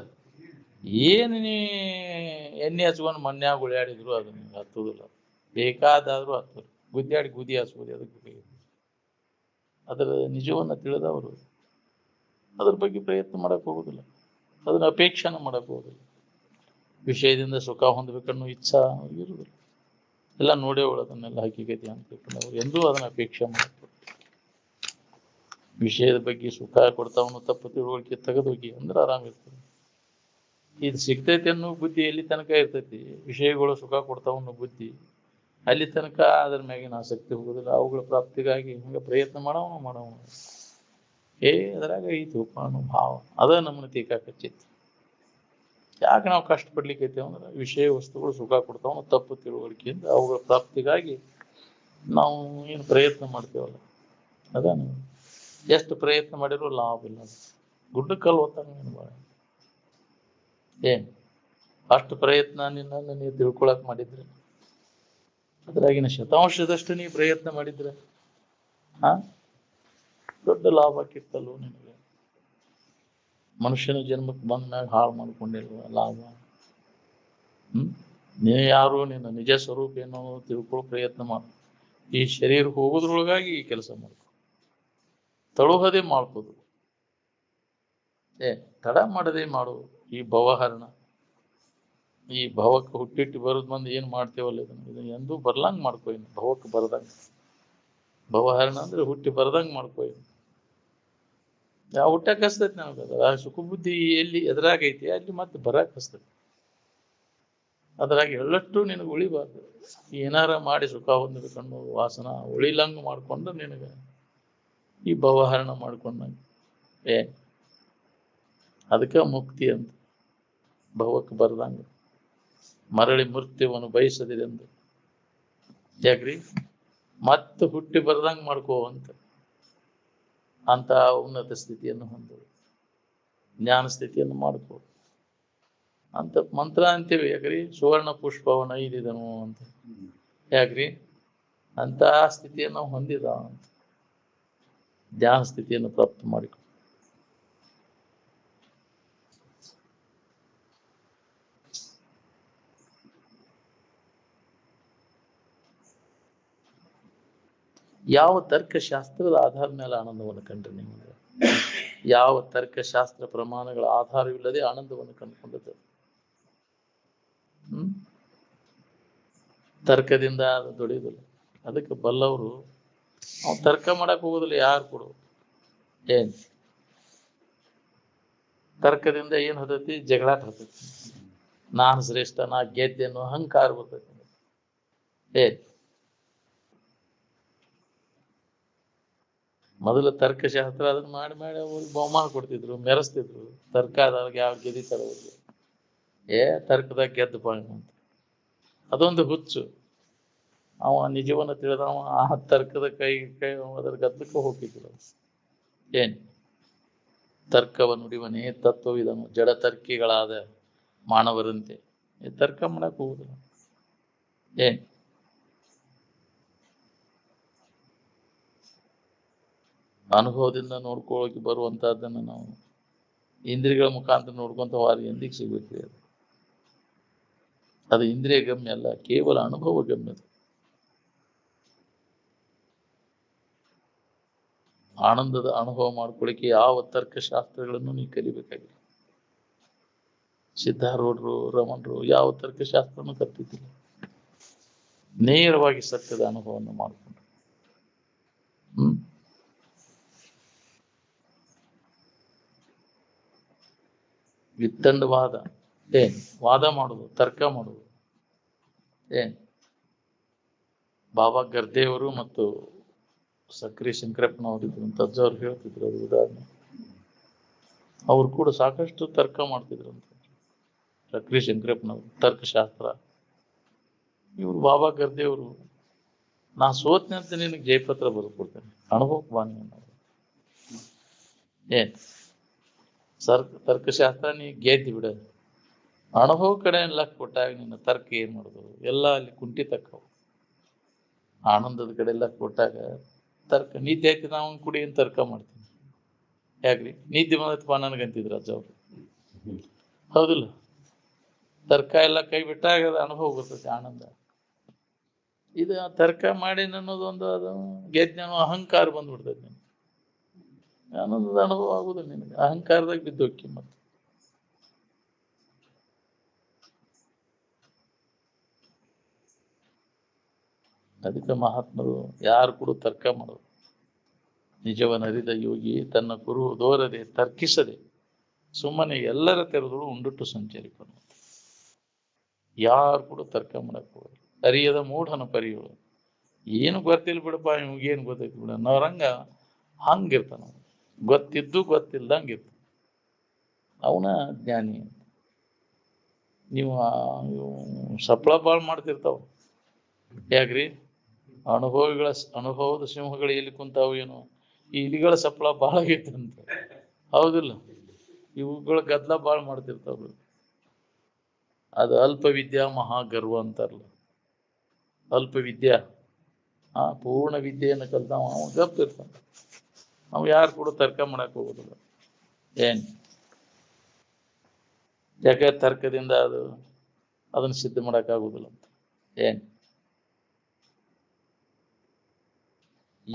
ಏನು ನೀ ಎಣ್ಣೆ ಹಚ್ಕೊಂಡು ಮನ್ಯಾಗ ಗುಳಿಯಾಡಿದ್ರು ಅದು ನಿಮ್ಗೆ ಹತ್ತುದಿಲ್ಲ. ಬೇಕಾದಾದ್ರೂ ಹತ್ತರು ಗುದ್ದಾಡಿ ಗುದಿ ಹಚ್ಬೋದು. ಅದಕ್ಕೆ ಅದರ ನಿಜವನ್ನ ತಿಳಿದವರು ಅದ್ರ ಬಗ್ಗೆ ಪ್ರಯತ್ನ ಮಾಡಕ್ ಹೋಗುದಿಲ್ಲ, ಅದನ್ನ ಅಪೇಕ್ಷೆನ ಮಾಡಕ್ ಹೋಗುದಿಲ್ಲ. ವಿಷಯದಿಂದ ಸುಖ ಹೊಂದಬೇಕನ್ನೋ ಇಚ್ಛಾ ಇರುವುದಿಲ್ಲ. ಎಲ್ಲ ನೋಡೇವಳು ಅದನ್ನೆಲ್ಲ ಹಕ್ಕಿಗತಿ ಅಂತ ತಿಳ್ಕೊಂಡವ್ರು ಎಂದೂ ಅದನ್ನ ಅಪೇಕ್ಷೆ ಮಾಡಕ್ ವಿಷಯದ ಬಗ್ಗೆ ಸುಖ ಕೊಡ್ತಾವನು ತಪ್ಪು ತಿಳುವಳಿಕೆ ತೆಗೆದೋಗಿ ಅಂದ್ರೆ ಆರಾಮ ಇರ್ತದೆ. ಇದು ಸಿಗ್ತೈತಿ ಅನ್ನೋ ಬುದ್ಧಿ ಎಲ್ಲಿ ತನಕ ಇರ್ತೈತಿ, ವಿಷಯಗಳು ಸುಖ ಕೊಡ್ತಾವನ್ನೋ ಬುದ್ಧಿ ಅಲ್ಲಿ ತನಕ ಅದ್ರ ಮ್ಯಾಗಿನ ಆಸಕ್ತಿ ಹೋಗುದಿಲ್ಲ. ಅವುಗಳ ಪ್ರಾಪ್ತಿಗಾಗಿ ಹಂಗ ಪ್ರಯತ್ನ ಮಾಡೋಣ ಅದರಾಗ ಐತಿ ಅನ್ನೋ ಭಾವ ಅದ ನಮ್ಮನ್ನ ತೀಕಾಕಚ್ಚೈತಿ. ಯಾಕೆ ನಾವು ಕಷ್ಟಪಡ್ಲಿಕ್ಕೈತೇವ ಅಂದ್ರೆ ವಿಷಯ ವಸ್ತುಗಳು ಸುಖ ಕೊಡ್ತಾವನು ತಪ್ಪು ತಿಳುವಳಿಕೆಯಿಂದ ಅವುಗಳ ಪ್ರಾಪ್ತಿಗಾಗಿ ನಾವು ಏನು ಪ್ರಯತ್ನ ಮಾಡ್ತೇವಲ್ಲ ಅದ ಎಷ್ಟು ಪ್ರಯತ್ನ ಮಾಡಿರೋ ಲಾಭ ಇಲ್ಲ. ಗುಡ್ಡಕ್ಕಲ್ಲಿ ಓದ್ತಾನೆ ಬಾಳ ಅಷ್ಟು ಪ್ರಯತ್ನ ನಿನ್ನನ್ನು ನೀವು ತಿಳ್ಕೊಳಕ್ ಮಾಡಿದ್ರೆ, ಅದ್ರಾಗಿನ ಶತಾಂಶದಷ್ಟು ನೀವು ಪ್ರಯತ್ನ ಮಾಡಿದ್ರೆ ದೊಡ್ಡ ಲಾಭ ಕಿತ್ತಲ್ವ ನಿನಗೆ. ಮನುಷ್ಯನ ಜನ್ಮಕ್ಕೆ ಬಂದ ಮ್ಯಾಗ ಹಾಳು ಮಾಡ್ಕೊಂಡಿಲ್ವ ಲಾಭ? ನೀ ಯಾರು ನಿನ್ನ ನಿಜ ಸ್ವರೂಪ ಏನೋ ತಿಳ್ಕೊಳ್ಳೋ ಪ್ರಯತ್ನ ಮಾಡ. ಈ ಶರೀರ ಹೋಗೋದ್ರೊಳಗಾಗಿ ಈ ಕೆಲಸ ಮಾಡ್ಕೊ, ತಳುಹದೆ ಮಾಡ್ಕೋದು. ತಡ ಮಾಡದೆ ಮಾಡು. ಈ ಭವಹರಣ, ಈ ಭವಕ್ಕೆ ಹುಟ್ಟಿಟ್ಟು ಬರೋದ್ ಮಂದಿ ಏನ್ ಮಾಡ್ತೇವಲ್ಲ ಇದನ್ನ ಎಂದೂ ಬರ್ಲಂಗ್ ಮಾಡ್ಕೊ. ಇನ್ನು ಭವಕ್ಕೆ ಬರದಂಗ, ಭವಹರಣ ಅಂದ್ರೆ ಹುಟ್ಟಿ ಬರದಂಗ್ ಮಾಡ್ಕೊ. ಯಾವ ಹುಟ್ಟಕ್ಕೆ ಹಸ್ತೈತಿ ನನಗದ ಆ ಸುಖ ಬುದ್ಧಿ ಎಲ್ಲಿ ಎದುರಾಗೈತಿ ಅಲ್ಲಿ ಮತ್ತೆ ಬರಕ್ ಹಸ್ತೈತಿ. ಅದ್ರಾಗ ಎಳ್ಳಷ್ಟು ನಿನಗೆ ಉಳಿಬಾರ್ದು. ಏನಾರ ಮಾಡಿ ಸುಖ ಹೊಂದಬೇಕನ್ನೋ ವಾಸನ ಉಳಿಲಂಗ್ ಮಾಡ್ಕೊಂಡು ನಿನಗ ಈ ಭವಹರಣ ಮಾಡ್ಕೊಂಡಂಗೆ ಅದಕ್ಕೆ ಮುಕ್ತಿ ಅಂತ. ಭವಕ್ಕೆ ಬರ್ದಂಗ ಮರಳಿ ಮೃತ್ಯುವನ್ನು ಬಯಸದಿರೆಂದು. ಯಾಕ್ರಿ ಮತ್ತೆ ಹುಟ್ಟಿ ಬರ್ದಂಗ್ ಮಾಡ್ಕೋ ಅಂತ ಉನ್ನತ ಸ್ಥಿತಿಯನ್ನು ಹೊಂದು, ಜ್ಞಾನ ಸ್ಥಿತಿಯನ್ನು ಮಾಡ್ಕೋ ಅಂತ ಮಂತ್ರ ಅಂತೀವಿ. ಯಾಕ್ರಿ ಸುವರ್ಣ ಪುಷ್ಪವನ್ನ ಐದಿದನು ಅಂತ. ಯಾಕ್ರಿ ಅಂತ ಸ್ಥಿತಿಯನ್ನು ಹೊಂದಿದ ಅಂತ, ಧ್ಯಾನ ಸ್ಥಿತಿಯನ್ನು ಪ್ರಾಪ್ತ ಮಾಡಿಕೊ. ಯಾವ ತರ್ಕಶಾಸ್ತ್ರದ ಆಧಾರದ ಮೇಲೆ ಆನಂದವನ್ನು ಕಂಡ್ರೆ ನಿಮಗೆ? ಯಾವ ತರ್ಕಶಾಸ್ತ್ರ ಪ್ರಮಾಣಗಳ ಆಧಾರವಿಲ್ಲದೆ ಆನಂದವನ್ನು ಕಂಡುಕೊಂಡದ್ದು? ತರ್ಕದಿಂದ ಅದು ದೊಡೆಯುವುದಿಲ್ಲ. ಅದಕ್ಕೆ ಬಲ್ಲವರು ಅವ್ ತರ್ಕ ಮಾಡಕ್ ಹೋಗೋದಿಲ್ಲ. ಯಾರು ಕೊಡು ಏನ್ ತರ್ಕದಿಂದ ಏನ್ ಹತ್ತೈತಿ? ಜಗಳಾಟ ಹತ್ತೈತಿ. ನಾನು ಶ್ರೇಷ್ಠ, ನಾ ಗೆದ್ದೆ ಅನ್ನೋ ಅಹಂಕಾರ ಬರ್ತೈತಿ. ಮೊದಲು ತರ್ಕಶಾಸ್ತ್ರ ಅದನ್ನ ಮಾಡಿ ಮಾಡಿ ಅವ್ರಿಗೆ ಬಹುಮಾನ ಕೊಡ್ತಿದ್ರು, ಮೆರೆಸ್ತಿದ್ರು. ತರ್ಕ ಆದಾಗ ಯಾವ ಗೆದಿತಾರ ಅವ್ರಿಗೆ? ತರ್ಕದಾಗ ಗೆದ್ದು ಪಾಯ್ ಅಂತ. ಅದೊಂದು ಹುಚ್ಚು. ಅವ ನಿಜವನ್ನ ತಿಳಿದವ ಆ ತರ್ಕದ ಕೈ ಅದರ ಗದ್ದಕ್ಕೆ ಹೋಗಿದ್ರು. ತರ್ಕವ ನುಡಿವನೇ ತತ್ವವಿದನು ಜಡ ತರ್ಕಿಗಳಾದ ಮಾನವರಂತೆ. ತರ್ಕ ಮಾಡಕ್ ಹೋಗುದಿಲ್ಲ. ಅನುಭವದಿಂದ ನೋಡ್ಕೊಳ್ಳೋಕೆ ಬರುವಂತಹದ್ದನ್ನು ನಾವು ಇಂದ್ರಿಯಗಳ ಮುಖಾಂತರ ನೋಡ್ಕೊಂತ ವಾರಿ ಎಂದಿಗೆ ಸಿಗ್ಬೇಕ್ರಿ? ಅದು ಇಂದ್ರಿಯ ಗಮ್ಯ ಅಲ್ಲ, ಕೇವಲ ಅನುಭವ ಗಮ್ಯದ. ಆನಂದದ ಅನುಭವ ಮಾಡ್ಕೊಳ್ಳಿಕ್ಕೆ ಯಾವ ತರ್ಕಶಾಸ್ತ್ರಗಳನ್ನು ನೀವು ಕಲಿಬೇಕಾಗಿಲ್ಲ. ಸಿದ್ಧಾರೂಢರು, ರಮಣರು ಯಾವ ತರ್ಕಶಾಸ್ತ್ರನೂ ಕಲ್ತಿದ್ದಿಲ್ಲ. ನೇರವಾಗಿ ಸತ್ಯದ ಅನುಭವವನ್ನು ಮಾಡಿಕೊಂಡು ವಿತ್ತಂಡವಾದ ವಾದ ಮಾಡುದು, ತರ್ಕ ಮಾಡುದು. ಬಾಬಾ ಗರ್ದೇವರು ಮತ್ತು ಸಕ್ರಿ ಶಂಕರಪ್ಪನವರಿದ್ರು ಅಂತ ಅಜ್ಜವ್ರು ಹೇಳ್ತಿದ್ರು. ಅದು ಉದಾಹರಣೆ. ಅವ್ರು ಕೂಡ ಸಾಕಷ್ಟು ತರ್ಕ ಮಾಡ್ತಿದ್ರು ಅಂತ. ಸಕ್ರಿ ಶಂಕರಪ್ಪನವರು ತರ್ಕಶಾಸ್ತ್ರ. ಇವ್ರು ಬಾಬಾ ಗರ್ದೇವರು ನಾ ಸೋತ್ನೆ ಅಂತ ನಿನಗೆ ಜಯಪತ್ರ ಬರ್ಕೊಡ್ತೇನೆ, ಅನುಭವಕ್ಕೆ ಬಾನಿ ಅನ್ನೋರು. ತರ್ಕಶಾಸ್ತ್ರ ನೀ ಗೆದ್ದಿ ಬಿಡ, ಅನುಭವ ಕಡೆ ಲಕ್ ಕೊಟ್ಟಾಗ ನಿನ್ನ ತರ್ಕ ಏನ್ ಮಾಡುದು? ಎಲ್ಲ ಅಲ್ಲಿ ಕುಂಠಿತಕ್ಕವು. ಆನಂದದ ಕಡೆ ಲಕ್ ಕೊಟ್ಟಾಗ ತರ್ಕ. ನಿದ್ದೆ ಆಯ್ತು ನಾವು ಕೂಡ ಏನ್ ತರ್ಕ ಮಾಡ್ತೀನಿ? ಯಾಕ್ರಿ ನಿದ್ದೆ ಬಂದತ್ಪಾ ನನಗಂತಿದ್ರು ಅಜ್ಜ ಅವ್ರು. ಹೌದಿಲ್ಲ? ತರ್ಕ ಎಲ್ಲ ಕೈ ಬಿಟ್ಟಾಗ ಅದು ಅನುಭವ ಬರ್ತೈತಿ, ಆನಂದ. ಇದು ತರ್ಕ ಮಾಡಿ ಅನ್ನೋದೊಂದು ಅದು ಗೆಜ್ಞಾನ ಅಹಂಕಾರ ಬಂದ್ಬಿಡ್ತೈತಿ. ಆನಂದದ ಅನುಭವ ಆಗುದಿಲ್ಲ ನಿನಗೆ, ಅಹಂಕಾರದಾಗ ಬಿದ್ದೋಕ್ಕಿ. ಮತ್ತೆ ಅದಕ್ಕೆ ಮಹಾತ್ಮರು ಯಾರು ಕೂಡ ತರ್ಕ ಮಾಡೋದು. ನಿಜವನರಿದ ಯೋಗಿ ತನ್ನ ಗುರು ದೋರದೆ ತರ್ಕಿಸದೆ ಸುಮ್ಮನೆ ಎಲ್ಲರ ತೆರೆದಳು ಉಂಡುಟ್ಟು ಸಂಚರಿಪನು. ಯಾರು ಕೂಡ ತರ್ಕ ಮಾಡಕ್ ಹೋಗಲ್ಲ. ಅರಿಯದ ಮೂಢನ ಪರಿಯೋಳು. ಏನು ಗೊತ್ತಿಲ್ಲ ಬಿಡಪ್ಪ, ಇವ್ಗೇನು ಗೊತ್ತೈತಿ ಬಿಡ ನಾವ್ರಂಗ ಹಂಗಿರ್ತಾನ. ಗೊತ್ತಿದ್ದು ಗೊತ್ತಿಲ್ದಂಗಿರ್ತ ಅವನ ಜ್ಞಾನಿ ಅಂತ. ನೀವು ಸಪ್ಳ ಬಾಳ್ ಮಾಡ್ತಿರ್ತಾವ. ಯಾಕ್ರಿ? ಅನುಭವದ ಸಿಂಹಗಳು ಎಲ್ಲಿ ಕುಂತಾವು ಏನೋ, ಈ ಇಲಿಗಳ ಸಪ್ಳ ಬಾಳ ಆಗೈತಂತ. ಹೌದಿಲ್ಲ? ಇವುಗಳ ಗದ್ಲ ಬಾಳ್ ಮಾಡ್ತಿರ್ತಾವ. ಅದು ಅಲ್ಪ ವಿದ್ಯಾ ಮಹಾಗರ್ವ ಅಂತಾರಲ್ಲ. ಅಲ್ಪ ವಿದ್ಯಾ ಪೂರ್ಣ ವಿದ್ಯೆಯನ್ನು ಕಲ್ತಾವ ಅವ ಗಪ್ ಇರ್ತಾನ. ಅವ ಯಾರು ಕೂಡ ತರ್ಕ ಮಾಡಕ್ ಹೋಗೋದಿಲ್ಲ. ಯಾಕೆ? ತರ್ಕದಿಂದ ಅದನ್ನ ಸಿದ್ಧ ಮಾಡಕ್ ಆಗುದಿಲ್ಲ ಅಂತ.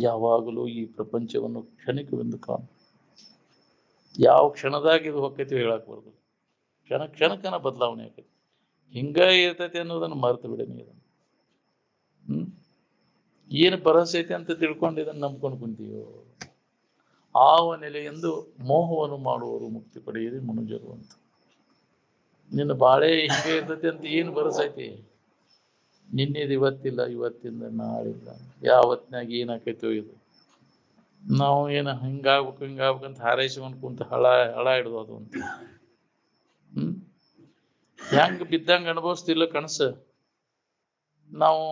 ಯಾವಾಗಲೂ ಈ ಪ್ರಪಂಚವನ್ನು ಕ್ಷಣಿಕವೆಂದು ಕಾಣು. ಯಾವ ಕ್ಷಣದಾಗ ಇದು ಹೊಕ್ಕೈತಿ ಹೇಳಕ್ ಬರೋದು. ಕ್ಷಣ ಕ್ಷಣಕ್ಕನ ಬದಲಾವಣೆ ಆಕೈತಿ. ಹಿಂಗ ಇರ್ತೈತಿ ಅನ್ನೋದನ್ನು ಮರೆತು ಬಿಡ ನೀ ಇದನ್ನು. ಏನು ಭರವಸೆ ಐತಿ ಅಂತ ತಿಳ್ಕೊಂಡು ಇದನ್ನು ನಂಬ್ಕೊಂಡು ಕುಂತೀಯೋ. ಆವ ನೆಲೆಯೆಂದು ಮೋಹವನ್ನು ಮಾಡುವವರು ಮುಕ್ತಿ ಪಡೆಯಿರಿ ಮನುಜರು ಅಂತ. ನಿನ್ನ ಬಾಳೆ ಹಿಂಗೆ ಇರ್ತೈತಿ ಅಂತ ಏನು ಭರವಸೆ ಐತಿ? ನಿನ್ನೆದು ಇವತ್ತಿಲ್ಲ, ಇವತ್ತಿಂದ ನಾಳಿಲ್ಲ. ಯಾವತ್ನಾಗ ಏನಾಕೈತೋ ಇದು. ನಾವು ಏನು ಹಿಂಗಾಗ್ಬೇಕಂತ ಹಾರೈಸ್ಕೊಂಡು ಕುಂತ ಹಳ ಹಿಡ್ದು ಅದು ಅಂತ. ಹೆಂಗ ಬಿದ್ದಂಗ ಅನುಭವಿಸ್ತಿಲ್ಲ ಕನಸ. ನಾವು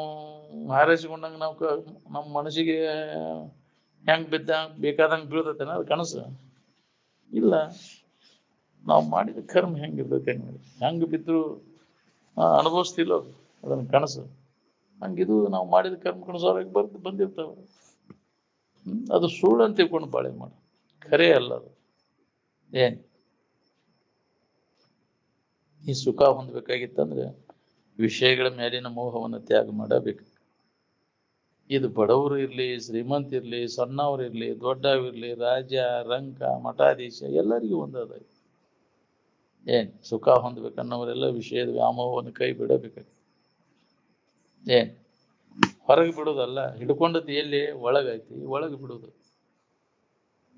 ಹಾರೈಸ್ಕೊಂಡಂಗ ನಾವು ನಮ್ಮ ಮನಸ್ಸಿಗೆ ಹೆಂಗ್ ಬೇಕಾದಂಗ ಬೀಳ್ತೈತೇನ ಅದು ಕನಸು ಇಲ್ಲ. ನಾವು ಮಾಡಿದ ಕರ್ಮ ಹೆಂಗಿರ್ತೈತೆ ಹೆಂಗ್ ಬಿದ್ರು ಅನುಭವಿಸ್ತಿಲ್ಲ ಅದನ್ನ ಕನಸು. ಹಂಗಿದು ನಾವು ಮಾಡಿದ ಕರ್ಮ ಕನಸವ್ರಿಗೆ ಬಂದಿರ್ತಾವ. ಅದು ಸುಳ್ಳು ಅಂತ ತಿಳ್ಕೊಂಡು ಬಾಳೆ ಮಾಡ, ಖರೆ ಅಲ್ಲ ಅದು. ಏನ್ ಈ ಸುಖ ಹೊಂದಬೇಕಾಗಿತ್ತಂದ್ರೆ ವಿಷಯಗಳ ಮೇಲಿನ ಮೋಹವನ್ನು ತ್ಯಾಗ ಮಾಡಬೇಕು. ಇದು ಬಡವರು ಇರ್ಲಿ, ಶ್ರೀಮಂತ ಇರ್ಲಿ, ಸಣ್ಣವ್ರು ಇರ್ಲಿ, ದೊಡ್ಡವಿರ್ಲಿ, ರಾಜ ರಂಕ ಮಠಾಧೀಶ ಎಲ್ಲರಿಗೂ ಒಂದಾದ. ಏನ್ ಸುಖ ಹೊಂದ್ಬೇಕನ್ನೋರೆಲ್ಲ ವಿಷಯದ ವ್ಯಾಮೋಹವನ್ನು ಕೈ ಬಿಡಬೇಕು. ಏನ್ ಹೊರಗೆ ಬಿಡುದಲ್ಲ, ಹಿಡ್ಕೊಂಡದ್ದು ಎಲ್ಲಿ ಒಳಗೈತಿ, ಒಳಗೆ ಬಿಡುದು.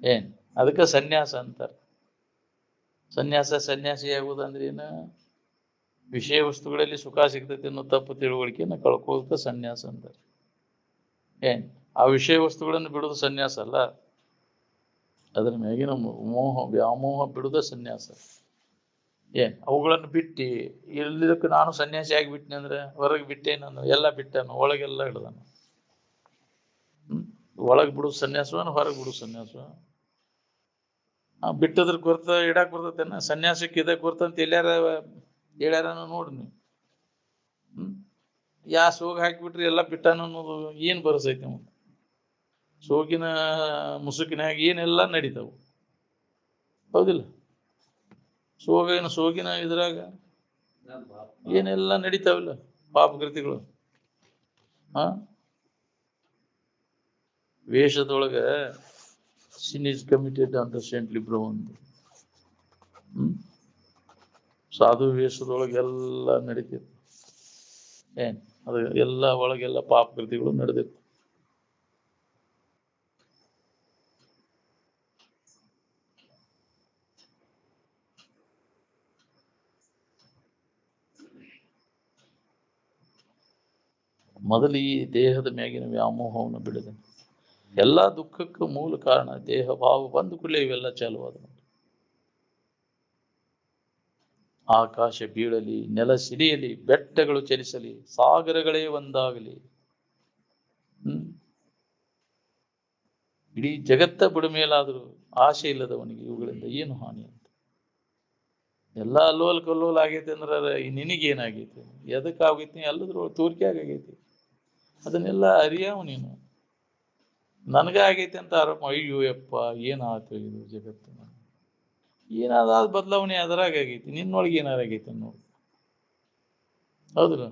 ಏನ್ ಅದಕ್ಕೆ ಸನ್ಯಾಸ ಅಂತಾರೆ. ಸನ್ಯಾಸಿ ಆಗುವುದಂದ್ರೆ ಏನು? ವಿಷಯ ವಸ್ತುಗಳಲ್ಲಿ ಸುಖ ಸಿಗ್ತೈತಿ ಅನ್ನೋ ತಪ್ಪು ತಿಳುವಳಿಕೆಯನ್ನು ಕಳ್ಕೊಳ್ಳುತ್ತ ಸನ್ಯಾಸ ಅಂತಾರೆ. ಏನ್ ಆ ವಿಷಯ ವಸ್ತುಗಳನ್ನು ಬಿಡುವುದು ಸನ್ಯಾಸ ಅಲ್ಲ, ಅದರ ಮ್ಯಾಗಿನ ಮೋಹ ವ್ಯಾಮೋಹ ಬಿಡುದ ಸನ್ಯಾಸ. ಏನ್ ಅವುಗಳನ್ನು ಬಿಟ್ಟು ಎಲ್ಲದಕ್ಕೆ ನಾನು ಸನ್ಯಾಸಿ ಆಗಿಬಿಟ್ಟನೆ ಅಂದ್ರೆ ಹೊರಗೆ ಬಿಟ್ಟೆ, ನಾನು ಎಲ್ಲ ಬಿಟ್ಟನು, ಒಳಗೆಲ್ಲ ಹಿಡ್ದಾನು. ಒಳಗೆ ಬಿಡುದು ಸನ್ಯಾಸವನ್ನ ಹೊರಗೆ ಬಿಡುದು ಸನ್ಯಾಸ. ಬಿಟ್ಟದ್ರ ಗುರ್ತ ಇಡಾಕ್ ಬರ್ತೈತೇನ? ಸನ್ಯಾಸಕ್ಕೆ ಇದಕ್ಕೆ ಗುರ್ತಂತ ಎಲ್ಲಾರ ಹೇಳ್ಯಾರನ ನೋಡ್ರಿ ನೀವು. ಯಾ ಸೋಗ ಹಾಕಿಬಿಟ್ರಿ ಎಲ್ಲ ಬಿಟ್ಟಾನ ಅನ್ನೋದು ಏನ್ ಬರಸೈತಿ? ಸೋಗಿನ ಮುಸುಕಿನಾಗ ಏನೆಲ್ಲ ನಡೀತಾವು, ಹೌದಿಲ್ಲ? ಸೋಗಿನ ಇದ್ರಾಗ ಏನೆಲ್ಲ ನಡೀತಾವಿಲ್ಲ ಪಾಪಕೃತಿಗಳು. ವೇಷದೊಳಗ sin is committed under Saint Libro ಒಂದು. ಸಾಧು ವೇಷದೊಳಗೆಲ್ಲ ನಡೀತಿತ್ತು. ಏನ್ ಅದು ಎಲ್ಲ ಒಳಗೆಲ್ಲ ಪಾಪಕೃತಿಗಳು ನಡೆದಿತ್ತು. ಮೊದಲು ಈ ದೇಹದ ಮ್ಯಾಗಿನ ವ್ಯಾಮೋಹವನ್ನು ಬಿಡದೆ. ಎಲ್ಲ ದುಃಖಕ್ಕೂ ಮೂಲ ಕಾರಣ ದೇಹ ಭಾವ ಬಂದು ಕೂಡಲೇ ಇವೆಲ್ಲ ಚಾಲುವಾದ. ಆಕಾಶ ಬೀಳಲಿ, ನೆಲ ಸಿಡಿಯಲಿ, ಬೆಟ್ಟಗಳು ಚಲಿಸಲಿ, ಸಾಗರಗಳೇ ಒಂದಾಗಲಿ, ಇಡೀ ಜಗತ್ತ ಬುಡಮೇಲಾದರೂ ಆಸೆ ಇಲ್ಲದವನಿಗೆ ಇವುಗಳಿಂದ ಏನು ಹಾನಿ ಅಂತ. ಎಲ್ಲ ಅಲ್ಲೋಲ್ ಕಲ್ಲೋಲ್ ಆಗೈತಿ ಅಂದ್ರೆ ನಿನಗೇನಾಗೈತಿ? ಎದಕ್ಕಾಗೈತಿ? ಎಲ್ಲದ್ರೊಳಗೆ ತೋರಿಕೆಯಾಗ ಆಗೈತಿ. ಅದನ್ನೆಲ್ಲ ಅರಿಯಾವ ನೀನು. ನನಗ ಆಗೈತಿ ಅಂತ ಆರೋಪ. ಅಯ್ಯೋ ಯಪ್ಪ ಏನಾಯ್ತು ಇದು ಜಗತ್ತು, ಏನಾದ ಬದಲಾವಣೆ ಅದರಾಗ ಆಗೈತಿ, ನಿನ್ನೊಳಗೆ ಏನಾರ ಆಗೈತಿ ನೋಡಿ. ಹೌದಿಲ್ಲ?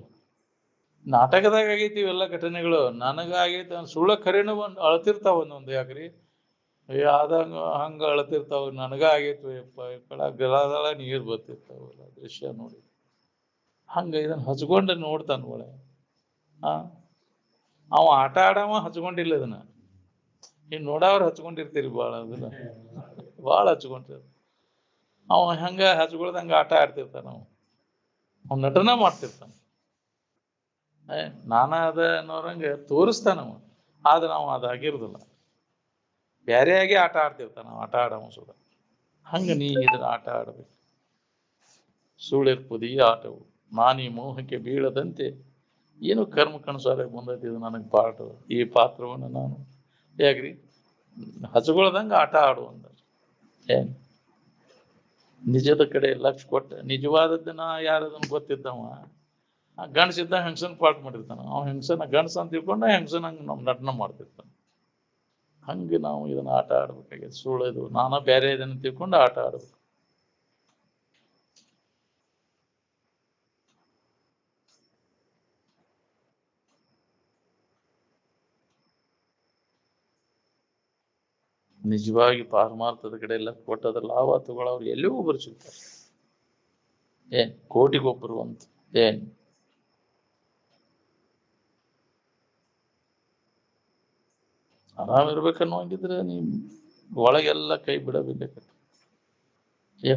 ನಾಟಕದಾಗ ಆಗೈತಿ ಇವೆಲ್ಲ ಘಟನೆಗಳು. ನನಗಾಗೈತಿ ಸುಳ್ಳ ಖರೇನು ಅಳ್ತಿರ್ತಾವ ಒಂದೊಂದು. ಯಾಕ್ರಿ ಆದಂಗ ಹಂಗ ಅಳ್ತಿರ್ತಾವ. ನನಗ ಆಗೈತಿ ಯಪ್ಪ ಗಲಾದಳ ನೀರು ಬರ್ತಿರ್ತಾವಲ್ಲ ದೃಶ್ಯ ನೋಡಿ. ಹಂಗ ಇದನ್ನ ಹಚ್ಕೊಂಡ ನೋಡ್ತಾನ ಒಳ. ಅವ ಆಟ ಆಡವ ಹಚ್ಕೊಂಡಿಲ್ಲ ಇದನ್ನ. ಇನ್ ನೋಡವ್ರು ಹಚ್ಕೊಂಡಿರ್ತೀರಿ ಭಾಳ. ಅದನ್ನ ಭಾಳ ಹಚ್ಕೊಂಡಿರ್ತ. ಅವ ಹಂಗ ಹಚ್ಕೊಳ್ದಂಗ ಆಟ ಆಡ್ತಿರ್ತಾನ. ಅವ್ ನಟನ ಮಾಡ್ತಿರ್ತಾನ. ನಾನ ಅದ ಅನ್ನೋರಂಗ ತೋರಿಸ್ತಾನವ. ಆದ್ರೆ ನಾವು ಅದಾಗಿರುದಿಲ್ಲ, ಬ್ಯಾರೆಯಾಗಿ ಆಟ ಆಡ್ತಿರ್ತಾನ. ಆಟ ಆಡವ ಸುದ. ಹಂಗ ನೀ ಇದ್ರ ಆಟ ಆಡ್ಬೇಕು. ಸುಳಿರ್ಪುದಿ ಆಟವು ನಾನೀ ಮೋಹಕ್ಕೆ ಬೀಳದಂತೆ ಏನು ಕರ್ಮ ಕನಸಾರ ಬಂದೈತಿ. ಇದು ನನಗೆ ಪಾಠ. ಈ ಪಾತ್ರವನ್ನು ನಾನು ಯಾಕ್ರಿ ಹಚ್ಕೊಳ್ದಂಗ ಆಟ ಆಡು ಅಂದ. ಏನ್ ನಿಜದ ಕಡೆ ಲಕ್ಷ ಕೊಟ್ಟ ನಿಜವಾದದ್ದನ್ನ ಯಾರದನ್ನ ಗೊತ್ತಿದ್ದವ ಗಂಡಸಿದ್ದ ಹೆಂಗಸನ್ ಪಾಠ ಮಾಡಿರ್ತಾನ. ಅವ ಹೆಂಗಸನ ಗಂಡಸ ಅಂತ ತಿಳ್ಕೊಂಡ ಹೆಂಗಸನ ನಟನ ಮಾಡ್ತಿರ್ತಾನ. ಹಂಗೆ ನಾವು ಇದನ್ನ ಆಟ ಆಡ್ಬೇಕಾಗಿದೆ. ಸುಳ್ಳದು ನಾನ ಬೇರೆ ಇದನ್ನ ತಿಳ್ಕೊಂಡು ಆಟ ಆಡ್ಬೇಕು. ನಿಜವಾಗಿ ಪಾರಮಾರ್ಥದ ಕಡೆ ಎಲ್ಲ ಕೊಟ್ಟದ ಲಾಭ ತಗೊಳ್ಳೋರು ಎಲ್ಲಿಗೂ ಒಬ್ಬರು ಸಿಗ್ತಾರೆ. ಕೋಟಿಗೊಬ್ಬರು ಅಂತ ಆರಾಮಿರ್ಬೇಕನ್ನುವಂಗಿದ್ರೆ ನೀ ಒಳಗೆಲ್ಲ ಕೈ ಬಿಡಬೇಕು.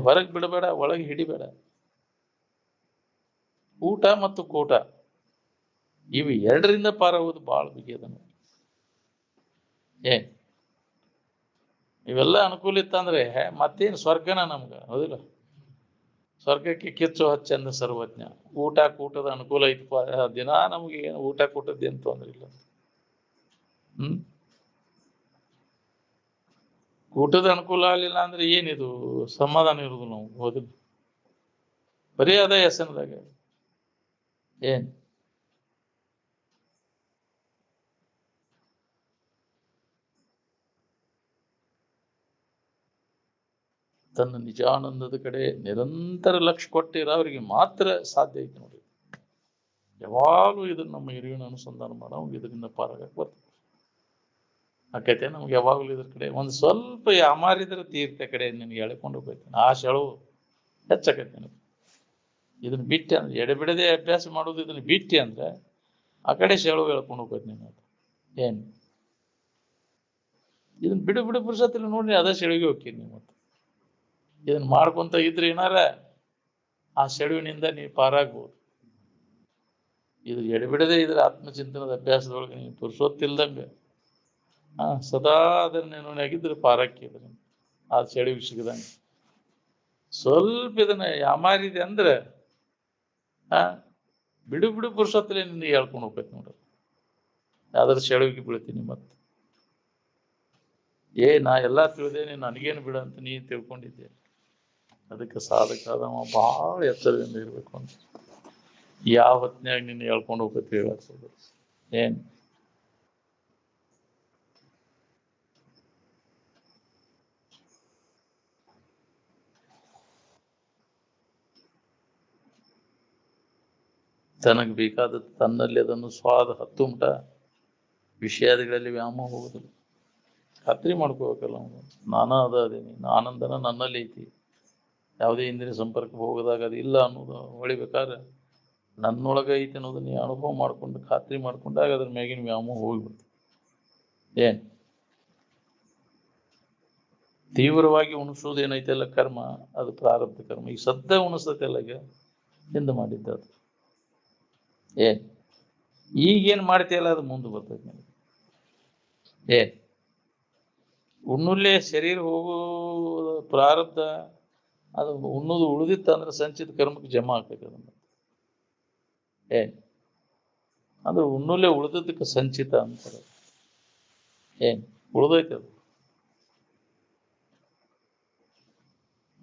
ಹೊರಗೆ ಬಿಡಬೇಡ, ಒಳಗೆ ಹಿಡಿಬೇಡ. ಊಟ ಮತ್ತು ಕೂಟ ಇವು ಎರಡರಿಂದ ಪಾರಾಗೋದು ಬಹಳ ಬಿಗಿಯದ. ಇವೆಲ್ಲ ಅನುಕೂಲ ಇತ್ತಂದ್ರೆ ಮತ್ತೇನು ಸ್ವರ್ಗನ ನಮ್ಗ, ಹೌದಿಲ್ಲ? ಸ್ವರ್ಗಕ್ಕೆ ಕಿಚ್ಚು ಹಚ್ಚಂದ ಸರ್ವಜ್ಞ. ಊಟ ಕೂಟದ ಅನುಕೂಲ ಐತಪ್ಪ, ದಿನ ನಮ್ಗೆ ಏನು ಊಟ ಕೂಟದ ಏನು ತೊಂದ್ರೆ ಇಲ್ಲ. ಊಟದ ಅನುಕೂಲ ಆಗಲಿಲ್ಲ ಅಂದ್ರೆ ಏನಿದು ಸಮಾಧಾನ ಇರುದು ನಾವು, ಹೌದಿಲ್ಲ? ಬರೀ ಅದ ಹೆಸರದಾಗ ತನ್ನ ನಿಜಾನಂದದ ಕಡೆ ನಿರಂತರ ಲಕ್ಷ್ಯ ಕೊಟ್ಟಿರ ಅವರಿಗೆ ಮಾತ್ರ ಸಾಧ್ಯ ಐತೆ ನೋಡಿ. ಯಾವಾಗಲೂ ಇದನ್ನ ನಮ್ಮ ಹಿರಿಯನ ಅನುಸಂಧಾನ ಮಾಡೋ ಇದರಿಂದ ಪಾರಾಗಕ್ಕೆ ಬರ್ತದೆ. ಆಕೈತೆ ನಮ್ಗೆ ಯಾವಾಗಲೂ ಇದ್ರ ಕಡೆ ಒಂದು ಸ್ವಲ್ಪ ಯಾಮಾರಿದ್ರೆ ತೀರ್ಥ ಕಡೆ ನಿನ್ಗೆ ಎಳ್ಕೊಂಡು ಹೋಗ್ತೇನೆ. ಆ ಸೆಳವು ಹೆಚ್ಚಾಕೈತೆ ನನಗೆ. ಇದನ್ನ ಬಿಟ್ಟೆ ಅಂದ್ರೆ ಎಡೆಬಿಡದೆ ಅಭ್ಯಾಸ ಮಾಡೋದು, ಇದನ್ನ ಬಿಟ್ಟೆ ಅಂದ್ರೆ ಆ ಕಡೆ ಸೆಳವು ಎಳ್ಕೊಂಡು ಹೋಗ್ತೈತೆ ನೀನು. ಇದನ್ನ ಬಿಡು ಬಿಡು ಪುರುಷತ್ತಿಲ್ಲ ನೋಡಿ, ಅದ ಸೆಳವಿಗೆ ಹೋಗ್ತೀನಿ ನೀವು. ಮತ್ತೆ ಇದನ್ನ ಮಾಡ್ಕೊಂತ ಇದ್ರೆ ಏನಾರ ಆ ಸೆಳುವಿನಿಂದ ನೀವು ಪಾರಾಗ್ಬೋದು. ಇದು ಎಡೆಬಿಡದೆ ಇದ್ರ ಆತ್ಮಚಿಂತನದ ಅಭ್ಯಾಸದೊಳಗೆ ನೀವು ಪುರುಷೊತ್ತಿಲ್ದಂಗೆ ಸದಾ ಅದನ್ನ ಆಗಿದ್ರೆ ಪಾರಾಕಿದ್ರೆ ಆ ಸೆಳುವಿಗೆ ಸಿಗದಂಗೆ. ಸ್ವಲ್ಪ ಇದನ್ನ ಯಾಮಾರಿದೆ ಅಂದ್ರೆ ಬಿಡು ಬಿಡು ಪುರುಷೊತ್ತಲೇ ನಿಂದ ಹೇಳ್ಕೊಂಡು ಹೋಗ್ಬೇಕು ನೋಡ್ರಿ. ಯಾವ್ದಾದ್ರು ಸೆಳುವಿಗೆ ಬೀಳ್ತೀನಿ ಮತ್ತೆ. ನಾ ಎಲ್ಲಾ ತಿಳಿದೇನೆ, ನನಗೇನು ಬಿಡ ಅಂತ ನೀ ತಿಳ್ಕೊಂಡಿದ್ದೆ. ಅದಕ್ಕೆ ಸಾಧಕಾದವ ಬಹಳ ಎಚ್ಚರದಿಂದ ಇರ್ಬೇಕು ಅಂತ. ಯಾವ ಹೊತ್ನ್ಯಾಗ ನಿನ್ನ ಹೇಳ್ಕೊಂಡು ಹೋಗ್ಬೇಕು ಹೇಳೋದು ತನಗೆ ಬೇಕಾದ ತನ್ನಲ್ಲಿ ಅದನ್ನು ಸ್ವಾದ ಹತ್ತುಂಟ ವಿಷಯಾದಿಗಳಲ್ಲಿ ವ್ಯಾಮೋಹ ಹೋಗುದಿಲ್ಲ. ಖಾತ್ರಿ ಮಾಡ್ಕೋಬೇಕಲ್ಲ ಅವನು. ನಾನಾ ಅದೇನಿ, ಆನಂದನ ನನ್ನಲ್ಲಿ ಐತಿ. ಯಾವುದೇ ಇಂದ್ರಿಯ ಸಂಪರ್ಕ ಹೋಗದಾಗ ಅದು ಇಲ್ಲ ಅನ್ನೋದು ಹೊಳಿಬೇಕಾದ್ರೆ ನನ್ನೊಳಗೆ ಐತಿ ಅನ್ನೋದು ನೀ ಅನುಭವ ಮಾಡ್ಕೊಂಡು ಖಾತ್ರಿ ಮಾಡ್ಕೊಂಡಾಗ ಅದ್ರ ಮ್ಯಾಗಿನ ವ್ಯಾಮೋಹ ಹೋಗ್ಬಿಡ್ತು. ತೀವ್ರವಾಗಿ ಉಣಿಸೋದು ಏನೈತೆಲ್ಲ ಕರ್ಮ, ಅದು ಪ್ರಾರಬ್ಧ ಕರ್ಮ. ಈಗ ಸದ್ದ ಉಣಿಸ್ತೈತೆಲ್ಲ ಈಗ ಹಿಂದೆ ಮಾಡಿದ್ದ ಅದು. ಈಗೇನ್ ಮಾಡ್ತೀಯಲ್ಲ ಅದು ಮುಂದೆ ಬರ್ತೈತೆ ನನಗೆ. ಉಣ್ಣುಲ್ಲೇ ಶರೀರ ಹೋಗೋ ಪ್ರಾರಬ್ಧ ಅದು ಉಣ್ಣೋದು ಉಳಿದಿತ್ತ ಅಂದ್ರೆ ಸಂಚಿತ ಕರ್ಮಕ್ಕೆ ಜಮಾ ಆಗ್ತೈತೆ. ಅದನ್ನ ಅಂದ್ರೆ ಉಣ್ಣುಲ್ಲೇ ಉಳಿದದಕ್ಕೆ ಸಂಚಿತ ಅಂತಾರೆ. ಉಳಿದೈತೆ ಅದು.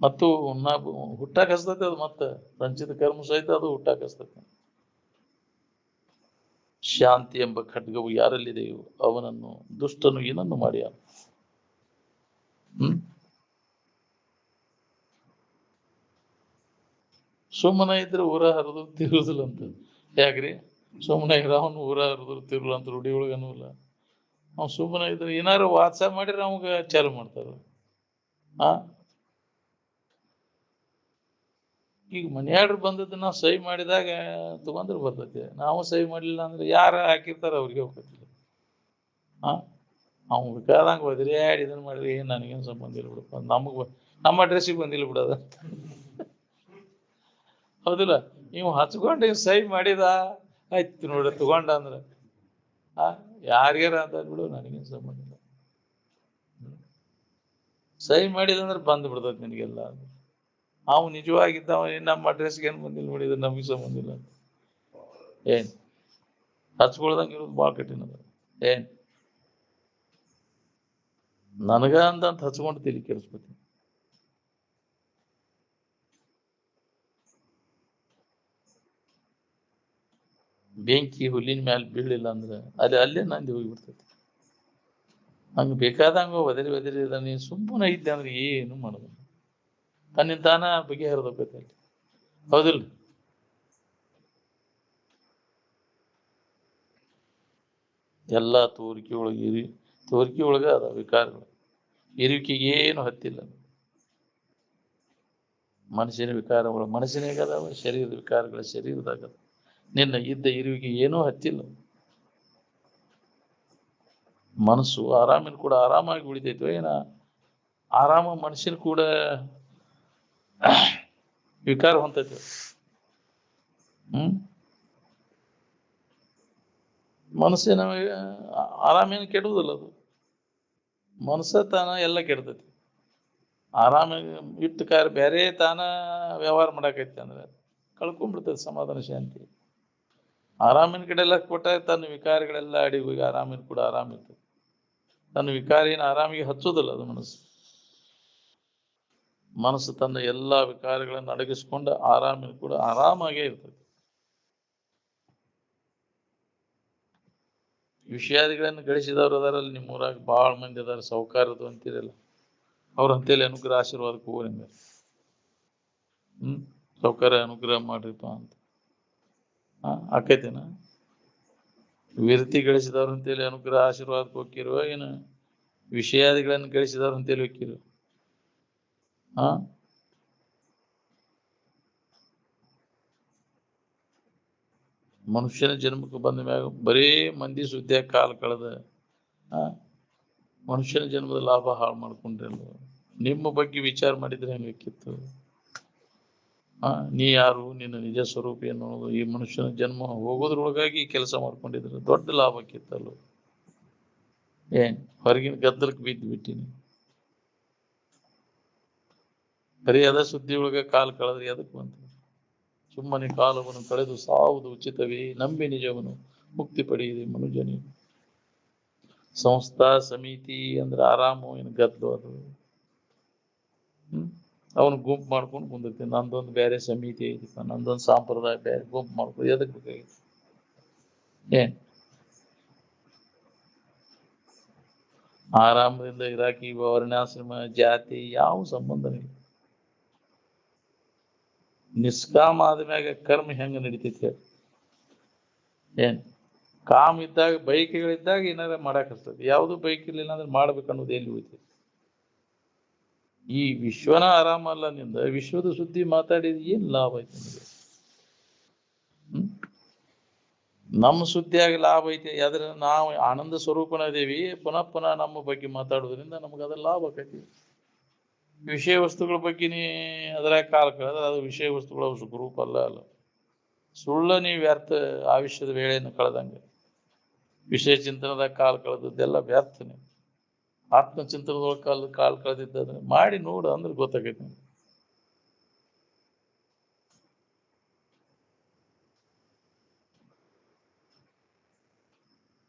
ಮತ್ತು ಹುಟ್ಟಾಕ ಹಸ್ತೈತೆ ಅದು. ಮತ್ತೆ ಸಂಚಿತ ಕರ್ಮ ಸಹಿತ ಅದು ಹುಟ್ಟಾಕ ಹಸ್ತೈತೆ. ಶಾಂತಿ ಎಂಬ ಖಡ್ಗವು ಯಾರಲ್ಲಿದೆಯೋ ಅವನನ್ನು ದುಷ್ಟನು ಏನನ್ನು ಮಾಡ್ಯ. ಸುಮ್ಮನೆ ಇದ್ರೆ ಊರ ಹರಿದು ತಿರುವುದಿಲ್ಲ ಅಂತ. ಯಾಕ್ರಿ? ಸುಮ್ಮನೆ ಇದ್ರೆ ಅವನು ಊರ ಹರಿದ್ರು ತಿರುಲ್ಲ ಅಂತ ರೂಢಿ ಒಳಗನೂ ಇಲ್ಲ. ಅವ್ನು ಸುಮ್ಮನೆ ಇದ್ರೆ ಏನಾರು ವಾತ್ಸ ಮಾಡಿದ್ರೆ ಅವಾಗ ಚಾಲು ಮಾಡ್ತಾರ. ಈಗ ಮನೆಯಾಡ್ರು ಬಂದದ್ದು ನಾವು ಸಹಿ ಮಾಡಿದಾಗ ತಗೊಂಡ್ರೆ ಬರ್ತೈತಿ. ನಾವು ಸಹಿ ಮಾಡಲಿಲ್ಲ ಅಂದ್ರೆ ಯಾರ ಹಾಕಿರ್ತಾರ ಅವ್ರಿಗೆ ಹೋಗ್ತೈತಿ. ಅವ್ನು ಬೇಕಾದಂಗೆ ಹೋದ್ರಿ ಇದನ್ನ ಮಾಡಿದ್ರೆ ನನಗೇನು ಸಂಬಂಧ ಇಲ್ಲ ಬಿಡಪ್ಪ, ನಮ್ಮ ಅಡ್ರೆಸ್ಸಿಗೆ ಬಂದಿಲ್ಲ ಬಿಡೋದ. ಹೌದಿಲ್ಲ? ನೀವು ಹಚ್ಕೊಂಡು ಸಹಿ ಮಾಡಿದ ಆಯ್ತು ನೋಡ್ರಿ, ತಗೊಂಡ ಅಂದ್ರೆ ಯಾರಿಗಾರ ಅಂತ ಬಿಡು, ನನಗೇನು ಸಂಬಂಧ ಇಲ್ಲ. ಸಹಿ ಮಾಡಿದಂದ್ರೆ ಬಂದು ಬಿಡ್ತೈತಿ ನಿನಗೆಲ್ಲ. ಅವು ನಿಜವಾಗಿದ್ದಾವ ನಮ್ಮ ಅಡ್ರೆಸ್ಗೆ ಏನು ಬಂದಿಲ್ಲ ನೋಡಿದ್ರೆ ನಮಗೆ ಸಂಬಂಧ ಇಲ್ಲ ಅಂತ. ಹಚ್ಕೊಳ್ದಂಗೆ ಇರೋದು ಭಾಳ ಕಠಿಣ ಅದ. ನನಗ ಅಂತ ಹಚ್ಕೊಂಡು ತಿಳಿ ಕೆಡಿಸ್ಕೊತೀನಿ. ಬೆಂಕಿ ಹುಲ್ಲಿನ ಮ್ಯಾಲೆ ಬೀಳಿಲ್ಲ ಅಂದ್ರೆ ಅಲ್ಲೇ ನಂದಿ ಹೋಗಿಬಿಡ್ತೈತಿ. ಹಂಗೆ ಬೇಕಾದಂಗ ಒದರಿ ನೀನು ಸುಮ್ಮನೆ ಇದ್ದೆ ಅಂದ್ರೆ ಏನು ಮಾಡೋದು, ತನ್ನಿಂದ ತಾನ ಬಗೆಹರಿದೋಗ್ತೈತಿ ಅಲ್ಲಿ. ಹೌದಿಲ್ಲ? ಎಲ್ಲ ತೋರಿಕೆ ಒಳಗೆ ಅದ ವಿಕಾರಗಳು. ಇರುವಿಕೆಗೆ ಏನು ಹತ್ತಿಲ್ಲ. ಮನುಷ್ಯನ ವಿಕಾರಗಳು ಮನಸ್ಸಿನಾಗದಾವ, ಶರೀರದ ವಿಕಾರಗಳು ಶರೀರದಾಗ. ನಿನ್ನ ಇದ್ದ ಇರುವಿಕೆ ಏನೂ ಹತ್ತಿಲ್ಲ. ಮನಸ್ಸು ಆರಾಮಿನ ಕೂಡ ಆರಾಮಾಗಿ ಉಳಿತೈತೋ ಏನ? ಆರಾಮ ಮನುಷ್ಯನ ಕೂಡ ವಿಕಾರ ಹೊಂತೈತೆ. ಮನಸ್ಸಿನ ಆರಾಮೇನು ಕೆಡುವುದಿಲ್ಲ. ಅದು ಮನಸ್ಸ ತಾನ ಎಲ್ಲ ಕೆಡ್ತೈತಿ. ಆರಾಮ ಇಟ್ಟು ಕಾರ ಬೇರೆ ತಾನ ವ್ಯವಹಾರ ಮಾಡಾಕೈತಿ ಅಂದ್ರೆ ಕಳ್ಕೊಂಡ್ಬಿಡ್ತದೆ ಸಮಾಧಾನ ಶಾಂತಿ. ಆರಾಮಿನ ಕಡೆ ಎಲ್ಲ ಕೊಟ್ಟ ತನ್ನ ವಿಕಾರಗಳೆಲ್ಲ ಅಡಿಗೆ ಹೋಗಿ ಆರಾಮಿನ ಕೂಡ ಆರಾಮಿರ್ತದೆ. ತನ್ನ ವಿಕಾರಿನ ಆರಾಮಿಗೆ ಹಚ್ಚೋದಿಲ್ಲ ಅದು ಮನಸ್ಸು. ಮನಸ್ಸು ತನ್ನ ಎಲ್ಲಾ ವಿಕಾರಗಳನ್ನು ಅಡಗಿಸ್ಕೊಂಡು ಆರಾಮಿನ ಕೂಡ ಆರಾಮಾಗೇ ಇರ್ತದೆ. ವಿಷಯಾದಿಗಳನ್ನು ಗಳಿಸಿದವರು ಅದರಲ್ಲಿ ನಿಮ್ಮೂರಾಗ ಬಹಳ ಮಂದಿ ಅದಾರ, ಸೌಕಾರದು ಅಂತೀರಲ್ಲ, ಅವ್ರ ಅಂತೇಳಿ ಅನುಗ್ರಹ ಆಶೀರ್ವಾದಕ್ಕೆ ಹೋಗ್ರಿಂದ ಸೌಕರ್ಯ ಅನುಗ್ರಹ ಮಾಡ್ರಿಪ್ಪ ಅಂತ ಆಕೈತೇನ? ವಿರತಿ ಗಳಿಸಿದವ್ರ ಅಂತೇಳಿ ಅನುಗ್ರಹ ಆಶೀರ್ವಾದಕ್ಕೆ ಹೋಗಿರುವ ಏನು ವಿಷಯಾದಿಗಳನ್ನು ಗಳಿಸಿದವ್ರ ಅಂತೇಳಿ ಹೋಗಿರು? ಮನುಷ್ಯನ ಜನ್ಮಕ್ಕೆ ಬಂದ ಮ್ಯಾಗ ಬರೀ ಮಂದಿ ಸುದ್ದಿಯಾಗ ಕಾಲ ಕಳೆದ ಮನುಷ್ಯನ ಜನ್ಮದ ಲಾಭ ಹಾಳು ಮಾಡ್ಕೊಂಡ್ರಿ. ನಿಮ್ಮ ಬಗ್ಗೆ ವಿಚಾರ ಮಾಡಿದ್ರೆ ಹೆಂಗಿತ್ತು? ನೀ ಯಾರು, ನಿನ್ನ ನಿಜ ಸ್ವರೂಪ ಏನು ಅನ್ನೋದು ಈ ಮನುಷ್ಯನ ಜನ್ಮ ಹೋಗೋದ್ರೊಳಗಾಗಿ ಕೆಲಸ ಮಾಡ್ಕೊಂಡಿದ್ರೆ ದೊಡ್ಡ ಲಾಭಕ್ಕಿತ್ತಲ್ಲ. ಏನ್ ಹೊರಗಿನ ಗದ್ದಲಕ್ಕೆ ಬಿದ್ದು ಬಿಟ್ಟಿನಿ. ಬರೀ ಅದ ಸುದ್ದಿ ಒಳಗ ಕಾಲ ಕಳೆದ್ರಿ ಅದಕ್ಕೆ ಬಂತು. ಸುಮ್ಮನೆ ಕಾಲವನ್ನು ಕಳೆದು ಸಾವುದು ಉಚಿತವೇ, ನಂಬಿ ನಿಜವನು ಮುಕ್ತಿ ಪಡೆಯಿದೆ ಮನುಜನಿ. ಸಂಸ್ಥಾ ಸಮಿತಿ ಅಂದ್ರೆ ಆರಾಮು, ಏನು ಗದ್ದಲು ಅದು. ಅವನು ಗುಂಪು ಮಾಡ್ಕೊಂಡು ಕುಂದಿರ್ತೀನಿ. ನಂದೊಂದು ಬೇರೆ ಸಮಿತಿ ಐತಿಪ್ಪ, ನಂದೊಂದು ಸಂಪ್ರದಾಯ ಬೇರೆ, ಗುಂಪು ಮಾಡ್ಕೊಂಡು ಎದಕ್ಕೆ ಬೇಕಾಗಿತ್ತು? ಏನ್ ಆರಾಮದಿಂದ ಇರಾಕಿ ವರ್ಣಾಶ್ರಮ ಜಾತಿ ಯಾವ ಸಂಬಂಧ ಇಲ್ಲ. ನಿಷ್ಕಾಮ ಆದ್ಮ್ಯಾಗ ಕರ್ಮ ಹೆಂಗ ನಡಿತೈತಿ? ಏನ್ ಕಾಮ ಇದ್ದಾಗ, ಬೈಕೆಗಳಿದ್ದಾಗ ಏನಾರ ಮಾಡಾಕರ್ತದೆ. ಯಾವುದು ಬೈಕ್ ಇರ್ಲಿಲ್ಲ ಅಂದ್ರೆ ಮಾಡ್ಬೇಕನ್ನೋದು ಎಲ್ಲಿ ಹೋಯ್ತೈತಿ? ಈ ವಿಶ್ವನ ಆರಾಮ ಅಲ್ಲ ನಿಂದ, ವಿಶ್ವದ ಸುದ್ದಿ ಮಾತಾಡಿದ ಏನ್ ಲಾಭ ಐತಿ ನಿಮಗೆ? ನಮ್ಮ ಸುದ್ದಿಯಾಗಿ ಲಾಭ ಐತಿ. ಆದ್ರೆ ನಾವು ಆನಂದ ಸ್ವರೂಪನದೇವಿ ಪುನಃ ಪುನಃ ನಮ್ಮ ಬಗ್ಗೆ ಮಾತಾಡೋದ್ರಿಂದ ನಮ್ಗೆ ಅದ್ರ ಲಾಭ ಆಕೈತಿ. ವಿಷಯ ವಸ್ತುಗಳ ಬಗ್ಗೆ ನೀ ಅದ್ರಾಗ ಕಾಲ ಕಳೆದ್ರೆ ಅದು ವಿಷಯ ವಸ್ತುಗಳ ಗ್ರೂಪ್ ಅಲ್ಲ. ಸುಳ್ಳ ನೀವು ವ್ಯರ್ಥ ಆಯುಷ್ಯದ ವೇಳೆಯನ್ನು ಕಳೆದಂಗೆ. ವಿಷಯ ಚಿಂತನದಾಗ ಕಾಲ ಕಳೆದದ್ದೆಲ್ಲ ವ್ಯರ್ಥ. ನೀವು ಆತ್ಮಚಿಂತನದೊಳಗೆ ಕಾಲ ಕಳೆದಿದ್ದ ಮಾಡಿ ನೋಡು ಅಂದ್ರೆ ಗೊತ್ತಾಗೈತಿ.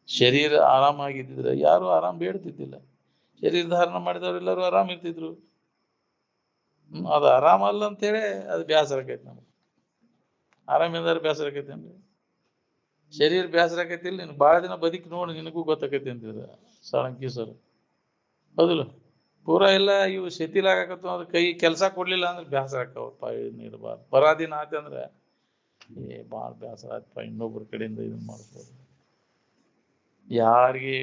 ಶರೀರ ಆರಾಮಾಗಿದ್ದಿದ್ರೆ ಯಾರು ಆರಾಮ್ ಬೇಡ್ತಿದ್ದಿಲ್ಲ. ಶರೀರ ಧಾರಣ ಮಾಡಿದವರೆಲ್ಲರೂ ಆರಾಮ್ ಇರ್ತಿದ್ರು. ಅದು ಆರಾಮ ಅಲ್ಲ ಅಂತೇಳಿ ಅದು ಬೇಸರ ಆಕೈತಿ. ನಮ್ಗೆ ಆರಾಮಿಂದಾರ ಬೇಸರ ಆಕೈತಿ ಅಂದ್ರೆ ಶರೀರ ಬೇಸರ ಆಕೈತಿ. ಇಲ್ಲ ನೀನು ಭಾಳ ದಿನ ಬದುಕಿ ನೋಡಿ ನಿನಗೂ ಗೊತ್ತಾಕೈತಿ ಅಂತಿದ್ರ ಸಾಳಂಕಿ ಸರ್. ಹೌದಿಲ್ಲ? ಪೂರಾ ಎಲ್ಲ ಇವು ಶೆತಿಲಾಗತ್ತ ಅಂದ್ರೆ ಕೈ ಕೆಲಸ ಕೊಡ್ಲಿಲ್ಲ ಅಂದ್ರೆ ಬೇಸರ ಆಕವಪ್ಪ. ನೀಡಬಾರ್ದು. ಪರಾಧೀನ ಆತ ಅಂದ್ರೆ ಭಾಳ ಬೇಸರ ಆಯ್ತಪ್ಪ, ಇನ್ನೊಬ್ಬರ ಕಡೆಯಿಂದ ಇದನ್ನ ಮಾಡಿಸ್ಬೋದು. ಯಾರಿಗೆ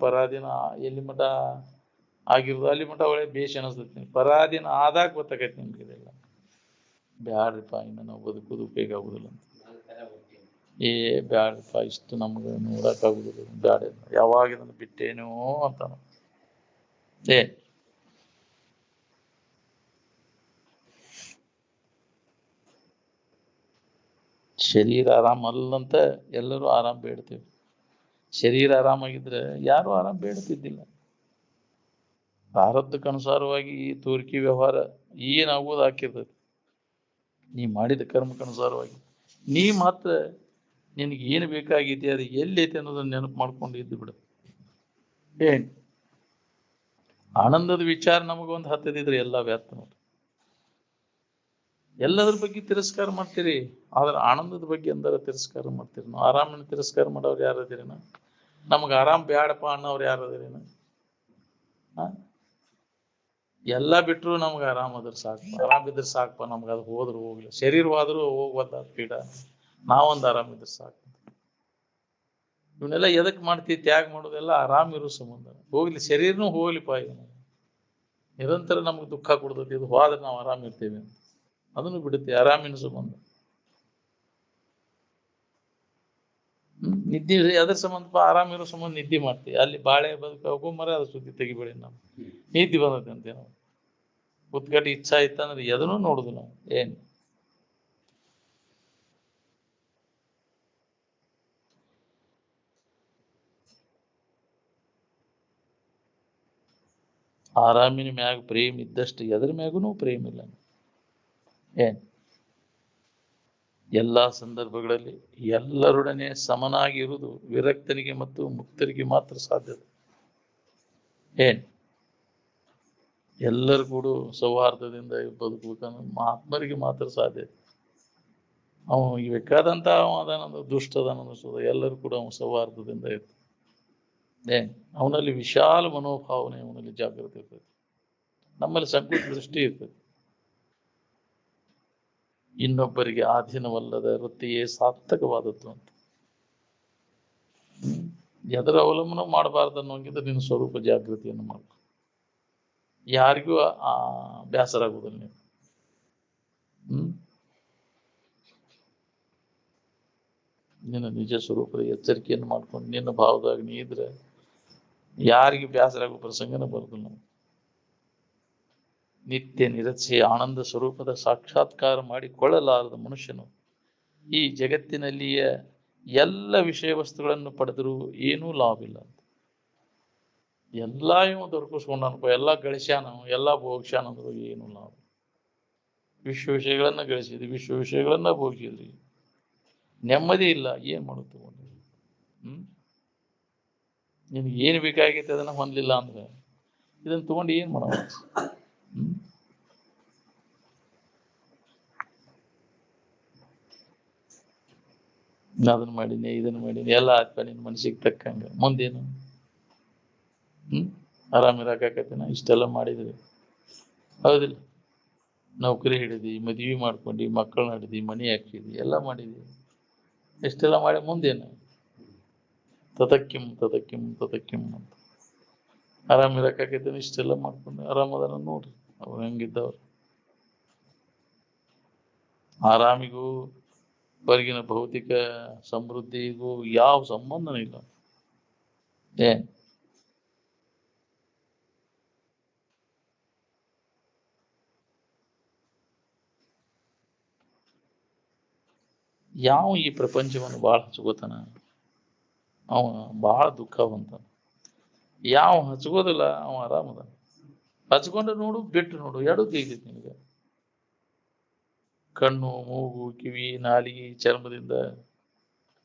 ಪರಾಧೀನ ಎಲ್ಲಿ ಮಠ ಆಗಿರೋದು ಅಲ್ಲಿ ಮಠ ಒಳ್ಳೆ ಬೇಷ್ ಅನಿಸ್ತೈತಿ. ಪರಾಧೀನ ಆದಾಗ ಗೊತ್ತಾಗೈತಿ ನಿಮ್ಗೆ ಇದೆಲ್ಲ ಬ್ಯಾಡ್ರಿಪ್ಪ, ಇನ್ನು ನಾವು ಬದುಕೋದು ಉಪಯೋಗ ಆಗುದಿಲ್ಲ ಅಂತ. ಬ್ಯಾಡ್ರಿಪ್ಪ, ಇಷ್ಟು ನಮ್ಗೆ ನೋಡಕ್ಕಾಗುದಿಲ್ಲ, ಬ್ಯಾಡ, ಯಾವಾಗ ಇದನ್ನು ಬಿಟ್ಟೇನೋ ಅಂತ. ಶರೀರ ಆರಾಮ ಅಲ್ಲಂತ ಎಲ್ಲರೂ ಆರಾಮ್ ಬೇಡ್ತೇವೆ. ಶರೀರ ಆರಾಮಾಗಿದ್ರೆ ಯಾರು ಆರಾಮ್ ಬೇಡ್ತಿದ್ದಿಲ್ಲ. ಪ್ರಾರಬ್ಧಕ್ಕನುಸಾರವಾಗಿ ಈ ತೋರಿಕೆ ವ್ಯವಹಾರ ಏನಾಗೋದು ಹಾಕಿರ್ತೈತಿ. ನೀ ಮಾಡಿದ ಕರ್ಮಕ್ಕನುಸಾರವಾಗಿ ನೀ ಮಾತ್ರ ನಿನಗೆ ಏನು ಬೇಕಾಗೈತಿ ಅದು ಎಲ್ಲೈತಿ ಅನ್ನೋದನ್ನ ನೆನಪು ಮಾಡ್ಕೊಂಡು ಇದ್ದು ಬಿಡು. ಆನಂದದ ವಿಚಾರ ನಮಗೊಂದು ಹತ್ತದಿದ್ರೆ ಎಲ್ಲ ವ್ಯರ್ಥ ನೋಡಿ. ಎಲ್ಲದ್ರ ಬಗ್ಗೆ ತಿರಸ್ಕಾರ ಮಾಡ್ತೀರಿ, ಆದ್ರೆ ಆನಂದದ ಬಗ್ಗೆ ಎಂದಾರ ತಿರಸ್ಕಾರ ಮಾಡ್ತೀರಿ. ನಾವು ಆರಾಮನ ತಿರಸ್ಕಾರ ಮಾಡೋರು ಯಾರದಿರೇನ? ನಮ್ಗೆ ಆರಾಮ್ ಬ್ಯಾಡಪ್ಪ ಅನ್ನೋರು ಯಾರದಿರೇನ? ಎಲ್ಲ ಬಿಟ್ರು ನಮ್ಗೆ ಆರಾಮದ್ರ ಸಾಕು, ಆರಾಮಿದ್ರೆ ಸಾಕಪ್ಪ, ನಮ್ಗೆ ಅದು ಹೋದ್ರು ಹೋಗ್ಲಿ, ಶರೀರವಾದ್ರೂ ಹೋಗ್ಬದ ಪೀಡ, ನಾವೊಂದು ಆರಾಮಿದ್ರೆ ಸಾಕು. ಇವನ್ನೆಲ್ಲ ಎದಕ್ ಮಾಡ್ತೀವಿ? ತ್ಯಾಗ ಮಾಡೋದೆಲ್ಲ ಆರಾಮಿರೋ ಸಂಬಂಧ. ಹೋಗ್ಲಿ, ಶರೀರನೂ ಹೋಗ್ಲಿಪ್ಪ. ನಿರಂತರ ನಮಗೆ ದುಃಖ ಕೊಡ್ತೈತಿ, ಇದು ಹೋದ್ರೆ ನಾವು ಆರಾಮಿರ್ತೇವೆ, ಅದನ್ನು ಬಿಡುತ್ತೆ ಆರಾಮಿನ ಸಂಬಂಧ. ನಿದ್ದೆ ಅದ್ರ ಸಂಬಂಧ ಆರಾಮಿರೋ ಸಂಬಂಧ ನಿದ್ದೆ ಮಾಡ್ತೀವಿ. ಅಲ್ಲಿ ಬಾಳೆ ಬದುಕ ಹೋಗೋಮರ ಅದ್ರ ಸುದ್ದಿ ತೆಗಿಬೇಡಿ. ನಾವು ನಿದ್ದೆ ಬಂದೈತೆ ಅಂತೇವೆ ನಾವು. ಉತ್ಕಟ ಇಚ್ಛಾ ಇತ್ತ ಅಂದ್ರೆ ಎದನ್ನೂ ನೋಡುದು ನಾವು. ಏನ್ ಆರಾಮಿನ ಮ್ಯಾಗ ಪ್ರೇಮ್ ಇದ್ದಷ್ಟು ಎದ್ರ ಮ್ಯಾಗೂ ಪ್ರೇಮ್ ಇಲ್ಲ. ಏನ್ ಎಲ್ಲಾ ಸಂದರ್ಭಗಳಲ್ಲಿ ಎಲ್ಲರೊಡನೆ ಸಮನಾಗಿ ಇರುವುದು ವಿರಕ್ತನಿಗೆ ಮತ್ತು ಮುಕ್ತರಿಗೆ ಮಾತ್ರ ಸಾಧ್ಯತೆ. ಏನ್ ಎಲ್ಲರೂ ಕೂಡ ಸೌಹಾರ್ದದಿಂದ ಬದುಕಬೇಕನ್ನೋ ಮಹಾತ್ಮರಿಗೆ ಮಾತ್ರ ಸಾಧ್ಯ. ಅವನು ಈ ಬೇಕಾದಂತ ಅದಾನಂದ ದುಷ್ಟ ಅದಾನಂದ ಎಲ್ಲರೂ ಕೂಡ ಅವನು ಸೌಹಾರ್ದದಿಂದ ಇರ್ತಾನೆ. ಏನ್ ಅವನಲ್ಲಿ ವಿಶಾಲ ಮನೋಭಾವನೆ, ಅವನಲ್ಲಿ ಜಾಗೃತಿ ಇರ್ತದೆ. ನಮ್ಮಲ್ಲಿ ಸಂಕುಚಿತ ದೃಷ್ಟಿ ಇರ್ತದೆ. ಇನ್ನೊಬ್ಬರಿಗೆ ಆಧೀನವಲ್ಲದ ವೃತ್ತಿಯೇ ಸಾರ್ಥಕವಾದದ್ದು ಅಂತ. ಎದರ ಅವಲಂಬನ ಮಾಡಬಾರ್ದು ಅನ್ನೋಂಗಿದ್ರೆ ನಿನ್ನ ಸ್ವರೂಪ ಜಾಗೃತಿಯನ್ನು ಮಾಡ್ಕೊ. ಯಾರಿಗೂ ಬೇಸರ ಆಗುದಿಲ್ಲ ನೀವು. ನಿನ್ನ ನಿಜ ಸ್ವರೂಪದ ಎಚ್ಚರಿಕೆಯನ್ನು ಮಾಡ್ಕೊಂಡು ನಿನ್ನ ಭಾವದಾಗ ನೀ ಇದ್ರೆ ಯಾರಿಗೂ ಬೇಸರ ಆಗೋ ಪ್ರಸಂಗನ ಬರುದಿಲ್ಲ. ನಾವು ನಿತ್ಯ ನಿರತಿಯ ಆನಂದ ಸ್ವರೂಪದ ಸಾಕ್ಷಾತ್ಕಾರ ಮಾಡಿಕೊಳ್ಳಲಾರದ ಮನುಷ್ಯನು ಈ ಜಗತ್ತಿನಲ್ಲಿಯ ಎಲ್ಲ ವಿಷಯ ವಸ್ತುಗಳನ್ನು ಪಡೆದರೂ ಏನೂ ಲಾಭ ಇಲ್ಲ ಅಂತ. ಎಲ್ಲ ಇವು ದೊರಕಿಸ್ಕೊಂಡನಪ್ಪ, ಎಲ್ಲ ಗಳಿಸ್ಯಾನ, ಎಲ್ಲ ಭೋಗ್ಸ್ಯಾನ ಅಂದ್ರು ಏನು ಲಾಭ. ವಿಶ್ವ ವಿಷಯಗಳನ್ನ ಗಳಿಸಿದ್ರಿ, ವಿಶ್ವ ವಿಷಯಗಳನ್ನ ಭೋಗಿಸಿದ್ರಿ, ನೆಮ್ಮದಿ ಇಲ್ಲ. ಏನ್ ಮಾಡುತ್ತೆ ನಿನ್ಗೆ ಏನು ಬೇಕಾಗೈತೆ ಅದನ್ನ ಹೊಂದಲಿಲ್ಲ ಅಂದ್ರೆ ಇದನ್ನ ತಗೊಂಡು ಏನ್ ಮಾಡ. ಅದನ್ನ ಮಾಡೀನಿ, ಇದನ್ನ ಮಾಡೀನಿ, ಎಲ್ಲ ಆತ್ಮ ನಿನ್ ಮನಸ್ಸಿಗೆ ತಕ್ಕಂಗ ಮುಂದೇನು ಆರಾಮಿರಾಕತಿನ ಇಷ್ಟೆಲ್ಲ ಮಾಡಿದ್ರಿ. ಹೌದಿಲ್ಲ? ನೌಕರಿ ಹಿಡಿದಿ, ಮದ್ವಿ ಮಾಡ್ಕೊಂಡಿ, ಮಕ್ಕಳನ್ನ ಹಿಡಿದಿ, ಮನೆ ಹಾಕಿದಿ, ಎಲ್ಲ ಮಾಡಿದಿ. ಎಷ್ಟೆಲ್ಲ ಮಾಡಿ ಮುಂದೇನು? ತದಕ್ಕಿಂ ತದಕ್ಕಿಂ ತದಕ್ಕಿಂ ಅಂತ ಆರಾಮಿರಾಕತಿನ ಇಷ್ಟೆಲ್ಲ ಮಾಡ್ಕೊಂಡು ಆರಾಮದಾನ ನೋಡ್ರಿ. ಅವ್ರು ಹೆಂಗಿದ್ದವ್ರು. ಆರಾಮಿಗೂ ಹೊರಗಿನ ಭೌತಿಕ ಸಮೃದ್ಧಿಗೂ ಯಾವ ಸಂಬಂಧನೂ ಇಲ್ಲ. ಏನ್ ಯಾವ ಈ ಪ್ರಪಂಚವನ್ನು ಬಹಳ ಹಚ್ಕೋತಾನ ಅವ ಬಹಳ ದುಃಖವಂತ. ಯಾವ ಹಚ್ಕೋದಿಲ್ಲ ಅವ ಆರಾಮದ. ಹಚ್ಕೊಂಡು ನೋಡು, ಬಿಟ್ಟು ನೋಡು, ಎರಡೂ ತೆಗಿತೈತಿ ನಿನಗೆ. ಕಣ್ಣು, ಮೂಗು, ಕಿವಿ, ನಾಲಿಗೆ, ಚರ್ಮದಿಂದ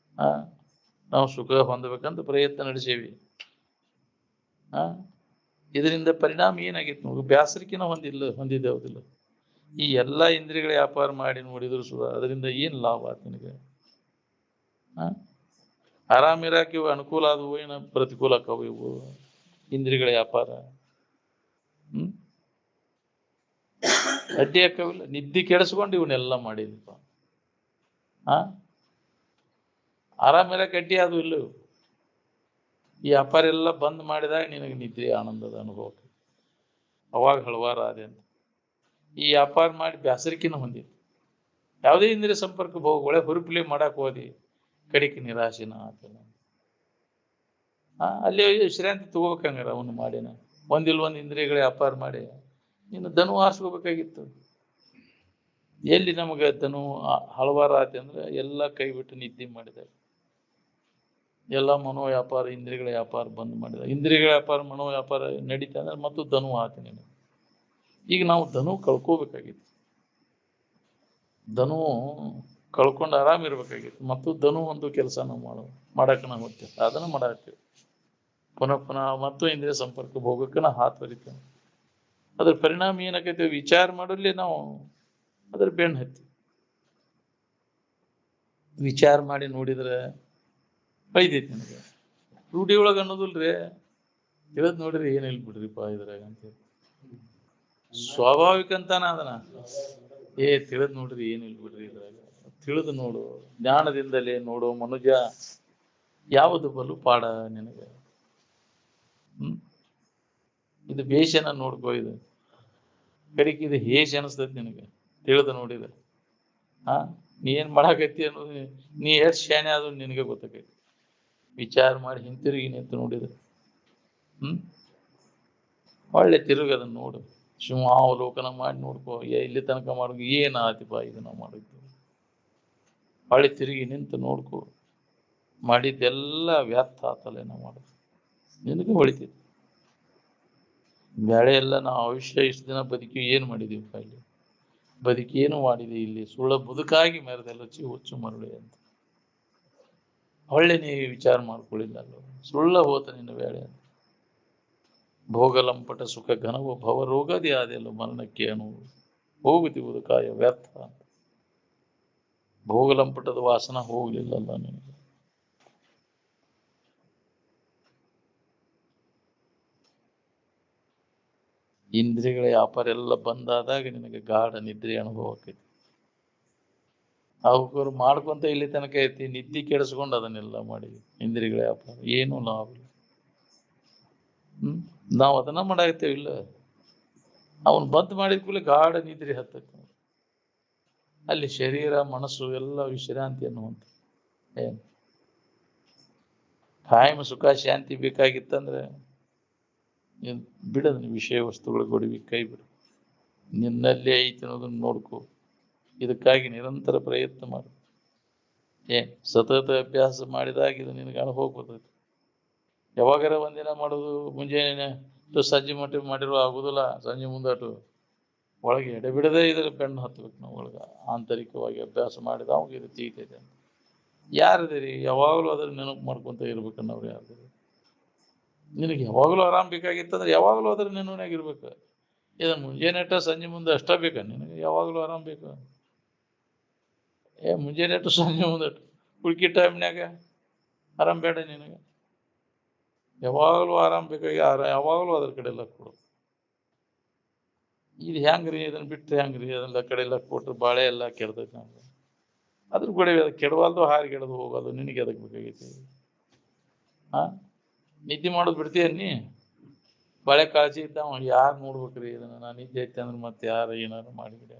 ನಾವು ಸುಖ ಹೊಂದಬೇಕಂತ ಪ್ರಯತ್ನ ನಡೆಸೇವಿ. ಇದರಿಂದ ಪರಿಣಾಮ ಏನಾಗಿತ್ತು ನೋಡು, ಬ್ಯಾಸರಿಕೆನ ಹೊಂದಿದ್ದೇವುದಿಲ್ಲ. ಈ ಎಲ್ಲಾ ಇಂದ್ರಿಯಗಳ ವ್ಯಾಪಾರ ಮಾಡಿ ನೋಡಿದ್ರು ಸುಧ ಅದರಿಂದ ಏನ್ ಲಾಭ ಆಯ್ತು ನಿನಗೆ? ಆರಾಮಿರಾಕ ಇವು ಅನುಕೂಲ ಆದವು, ಏನ ಪ್ರತಿಕೂಲ ಆಕವು ಇವು ಇಂದ್ರಿಯಗಳ ವ್ಯಾಪಾರ? ಅಡ್ಡಿ ಆಕವಿಲ್ಲ. ನಿದ್ದೆ ಕೆಡಿಸ್ಕೊಂಡು ಇವನ್ನೆಲ್ಲ ಮಾಡಿದಪ್ಪ. ಆರಾಮಿರಾಕ ಅಡ್ಡಿ ಅದು ಇಲ್ಲ. ಈ ವ್ಯಾಪಾರ ಎಲ್ಲ ಬಂದ್ ಮಾಡಿದಾಗ ನಿನಗೆ ನಿದ್ರೆ ಆನಂದದ ಅನುಭವ, ಅವಾಗ ಹಳವಾರ ಆದೆ ಅಂತ. ಈ ವ್ಯಾಪಾರ ಮಾಡಿ ಬ್ಯಾಸರಿಕೆನ ಹೊಂದಿತ್ತು. ಯಾವುದೇ ಇಂದ್ರಿಯ ಸಂಪರ್ಕ ಒಳ್ಳೆ ಹುರುಪ್ಲೆ ಮಾಡಕ್ ಹೋದಿ, ಕಡಿಕೆ ನಿರಾಶೆನ ಆತನ. ಅಲ್ಲಿ ವಿಶ್ರಾಂತಿ ತಗೋಬೇಕಂಗಾರ ಅವನು ಮಾಡಿನ. ಒಂದಿಲ್ವೊಂದು ಇಂದ್ರಿಯಗಳ ವ್ಯಾಪಾರ ಮಾಡಿ ನೀನು ದನು ಆರಿಸ್ಕೋಬೇಕಾಗಿತ್ತು. ಎಲ್ಲಿ ನಮಗೆ ದನು ಹಳವಾರ ಆತಿ ಅಂದ್ರೆ ಎಲ್ಲ ಕೈ ಬಿಟ್ಟು ನಿದ್ದೆ ಮಾಡಿದಾಗ, ಎಲ್ಲ ಮನೋ ವ್ಯಾಪಾರ ಇಂದ್ರಿಯಗಳ ವ್ಯಾಪಾರ ಬಂದ್ ಮಾಡಿದಾಗ, ಇಂದ್ರಿಯಗಳ ವ್ಯಾಪಾರ ಮನೋ ವ್ಯಾಪಾರ ನಡೀತಾ ಅಂದ್ರೆ ಮತ್ತು ದನು ಆತಿ ನೀನು. ಈಗ ನಾವು ಧನು ಕಳ್ಕೋಬೇಕಾಗಿತ್ತು. ಧನು ಕಳ್ಕೊಂಡು ಆರಾಮಿರ್ಬೇಕಾಗಿತ್ತು. ಮತ್ತು ಧನು ಒಂದು ಕೆಲಸ ನಾವು ಮಾಡಕ್ಕೆ ನಾವು ಹೋಗ್ತೇವೆ, ಅದನ್ನ ಮಾಡಾಕ್ತೇವೆ. ಪುನಃ ಪುನಃ ಮತ್ತು ಇಂದ್ರಿಯ ಸಂಪರ್ಕ ಹೋಗಕ್ಕೆ ನಾವು ಹಾತ್ ಬರಿತೇವೆ. ಅದ್ರ ಪರಿಣಾಮ ಏನಾಗೈತೆ? ವಿಚಾರ ಮಾಡಲಿ ನಾವು ಅದ್ರ ಬೆನ್ನು ಹತ್ತಿ ವಿಚಾರ ಮಾಡಿ ನೋಡಿದ್ರೆ ಐದೈತಿ ನನಗೆ. ರೂಢಿ ಒಳಗೆ ಅನ್ನೋದಿಲ್ರಿ, ತಿಳಿದ್ ನೋಡ್ರಿ ಏನಿಲ್ ಬಿಡ್ರಿಪ್ಪ ಇದ್ರಾಗ ಅಂತೇಳಿ. ಸ್ವಾಭಾವಿಕ ಅಂತಾನ ಅದನ್ನ ತಿಳಿದ್ ನೋಡ್ರಿ ಏನಿಲ್ ಬಿಡ್ರಿ ಇದ್ರಾಗ. ತಿಳಿದು ನೋಡು, ಜ್ಞಾನದಿಂದಲೇ ನೋಡು ಮನುಜ, ಯಾವುದು ಬಲು ಪಾಡ ನಿನಗೆ. ಇದು ಬೇಷನ ನೋಡ್ಕೋ. ಇದು ಕಡಿಕೆ ಇದು ಹೇಸ್ ಅನಿಸ್ತೈತಿ ನಿನಗೆ ತಿಳಿದು ನೋಡಿದ. ಹಾ, ನೀ ಏನ್ ಮಾಡಾಕತ್ತಿ ಅನ್ನೋದು ನೀ ಎಷ್ಟು ಶಾನೆ ಅದು ನಿನಗೆ ಗೊತ್ತಾಕೈತಿ. ವಿಚಾರ ಮಾಡಿ ಹಿಂತಿರುಗಿ ನಿಂತು ನೋಡಿದ. ಒಳ್ಳೆ ತಿರುಗಿ ಅದನ್ನ ನೋಡು, ಸಿಂಹಾವಲೋಕನ ಮಾಡಿ ನೋಡ್ಕೋ. ಇಲ್ಲಿ ತನಕ ಮಾಡೋದು ಏನ್ ಆತಿಪ್ಪ ಇದು ನಾವು ಮಾಡಿದ್ದು. ಹೊಳ್ಳಿ ತಿರುಗಿ ನಿಂತು ನೋಡ್ಕೋ, ಮಾಡಿದ್ದೆಲ್ಲ ವ್ಯರ್ಥ ಆತಲ್ಲ ನಾವು ಮಾಡೋದು. ನಿನಗೆ ಹೊಳಿತೈತಿ. ಬ್ಯಾಳೆ ಎಲ್ಲ ನಾವು ಆಯುಷ್ಯ ಇಷ್ಟು ದಿನ ಬದುಕಿ ಏನು ಮಾಡಿದೀವಿ ಇಲ್ಲಿ? ಬದುಕಿ ಏನು ಮಾಡಿದೆ ಇಲ್ಲಿ? ಸುಳ್ಳ ಬದುಕಾಗಿ ಮೆರೆದೆಲ್ಲ ಹುಚ್ಚು ಮರಳಿ ಅಂತ ಹೊಳ್ಳೆ ನೀ ವಿಚಾರ ಮಾಡ್ಕೊಳ್ಳಿಲ್ಲ ಅಲ್ಲ. ಸುಳ್ಳ ಹೋತ ನಿನ್ನ ಬೇಳೆ ಅಂತ. ಭೋಗಲಂಪಟ ಸುಖ ಘನವ ಭವ ರೋಗದಿ ಆದೆಲ್ಲ ಮರಣಕ್ಕೆ ಅನು ಹೋಗುತ್ತಿರುವುದು ಕಾಯ ವ್ಯರ್ಥ ಅಂತ. ಭೋಗಲಂಪಟದ ವಾಸನ ಹೋಗ್ಲಿಲ್ಲಲ್ಲ ನಿನಗೆ. ಇಂದ್ರಿಯಗಳ ವ್ಯಾಪಾರ ಎಲ್ಲ ಬಂದಾದಾಗ ನಿನಗೆ ಗಾಢ ನಿದ್ರೆ ಅನುಭವ ಆಕೈತಿ. ಅವ್ರು ಮಾಡ್ಕೊಂತ ಇಲ್ಲಿ ತನಕ ಐತಿ, ನಿದ್ದೆ ಕೆಡಿಸ್ಕೊಂಡು ಅದನ್ನೆಲ್ಲ ಮಾಡಿ ಇಂದ್ರಿಯಗಳ ವ್ಯಾಪಾರ ಏನು ಲಾಭ ಇಲ್ಲ. ನಾವು ಅದನ್ನ ಮಾಡಾಕತ್ತೇವೆ ಇಲ್ಲ. ಅವನು ಬಂದ್ ಮಾಡಿದ ಕೂಡಲೇ ಗಾಢ ನಿದ್ರೆ ಹತ್ತೈತಿ. ಅಲ್ಲಿ ಶರೀರ ಮನಸ್ಸು ಎಲ್ಲ ವಿಶ್ರಾಂತಿ ಅನ್ನುವಂಥ ಏನು ಕಾಯಮ ಸುಖ ಶಾಂತಿ ಬೇಕಾಗಿತ್ತಂದ್ರೆ ಬಿಡದ ವಿಷಯ ವಸ್ತುಗಳ ಗೊಡವಿ ಕೈ ಬಿಡು. ನಿನ್ನಲ್ಲೇ ಐತಿ ಅನ್ನೋದನ್ನ ನೋಡ್ಕೋ. ಇದಕ್ಕಾಗಿ ನಿರಂತರ ಪ್ರಯತ್ನ ಮಾಡು. ಸತತ ಅಭ್ಯಾಸ ಮಾಡಿದಾಗ ಇದು ನಿನಗೆ ಅನುಭವ ಬರ್ತೈತಿ. ಯಾವಾಗಾರ ಒಂದಿನ ಮಾಡೋದು, ಮುಂಜಾನೆ ಸಂಜೆ ಮಟ್ಟ ಮಾಡಿರೋ ಆಗುದಿಲ್ಲ. ಸಂಜೆ ಮುಂದಾಟು ಒಳಗೆ ಎಡೆಬಿಡದೆ ಇದರ ಬೆನ್ನು ಹತ್ಬೇಕು. ನಾವು ಒಳಗೆ ಆಂತರಿಕವಾಗಿ ಅಭ್ಯಾಸ ಮಾಡಿದ ಅವಾಗ ಇದು ತೀತೈತೆ ಅಂತ. ಯಾರದಿರಿ ಯಾವಾಗಲೂ ಅದ್ರ ನೆನಪು ಮಾಡ್ಕೊಂತ ಇರ್ಬೇಕನ್ನೋರು ಯಾರದಿರಿ? ನಿನಗೆ ಯಾವಾಗಲೂ ಆರಾಮ್ ಬೇಕಾಗಿತ್ತಂದ್ರೆ ಯಾವಾಗಲೂ ಅದ್ರ ನೆನಪಿನಾಗಿರ್ಬೇಕು. ಇದನ್ನು ಮುಂಜಾನೆ ಸಂಜೆ ಮುಂದೆ ಅಷ್ಟ ಬೇಕಾ ನಿನಗೆ? ಯಾವಾಗಲೂ ಆರಾಮ್ ಬೇಕು? ಮುಂಜಾನೆ ಸಂಜೆ ಮುಂದಟ್ಟು ಉಳ್ಕಿ ಟೈಮ್ನ್ಯಾಗ ಆರಾಮ್ ಬೇಡ ನಿನಗೆ? ಯಾವಾಗಲೂ ಆರಾಮ್ ಬೇಕಾಗಿ ಯಾವಾಗಲೂ ಅದ್ರ ಕಡೆ ಎಲ್ಲ ಕೊಡು. ಇದು ಹೆಂಗ್ರಿ? ಇದನ್ನ ಬಿಟ್ಟು ಹೆಂಗ್ರಿ? ಅದೆಲ್ಲ ಕಡೆ ಎಲ್ಲ ಕೊಟ್ರು ಬಾಳೆ ಎಲ್ಲ ಕೆಡ್ತೈತಿ. ನಮ್ಗೆ ಅದ್ರ ಕೂಡ ಕೆಡವಲ್ದು, ಹಾರಿ ಕೆಡದು ಹೋಗೋದು. ನಿನಗೆ ಅದಕ್ಕೆ ಬೇಕಾಗೈತಿ? ನಿದ್ದೆ ಮಾಡೋದು ಬಿಡ್ತೀಯ ನೀ? ಬಾಳೆ ಕಾಳಜಿ ಇದ್ದಾವ ಯಾರು ನೋಡ್ಬೇಕ್ರಿ ಇದನ್ನ? ನಾನು ನಿದ್ದೆ ಐತೆ ಅಂದ್ರೆ ಮತ್ತೆ ಯಾರು ಏನಾರು ಮಾಡಿಬಿಡಿ.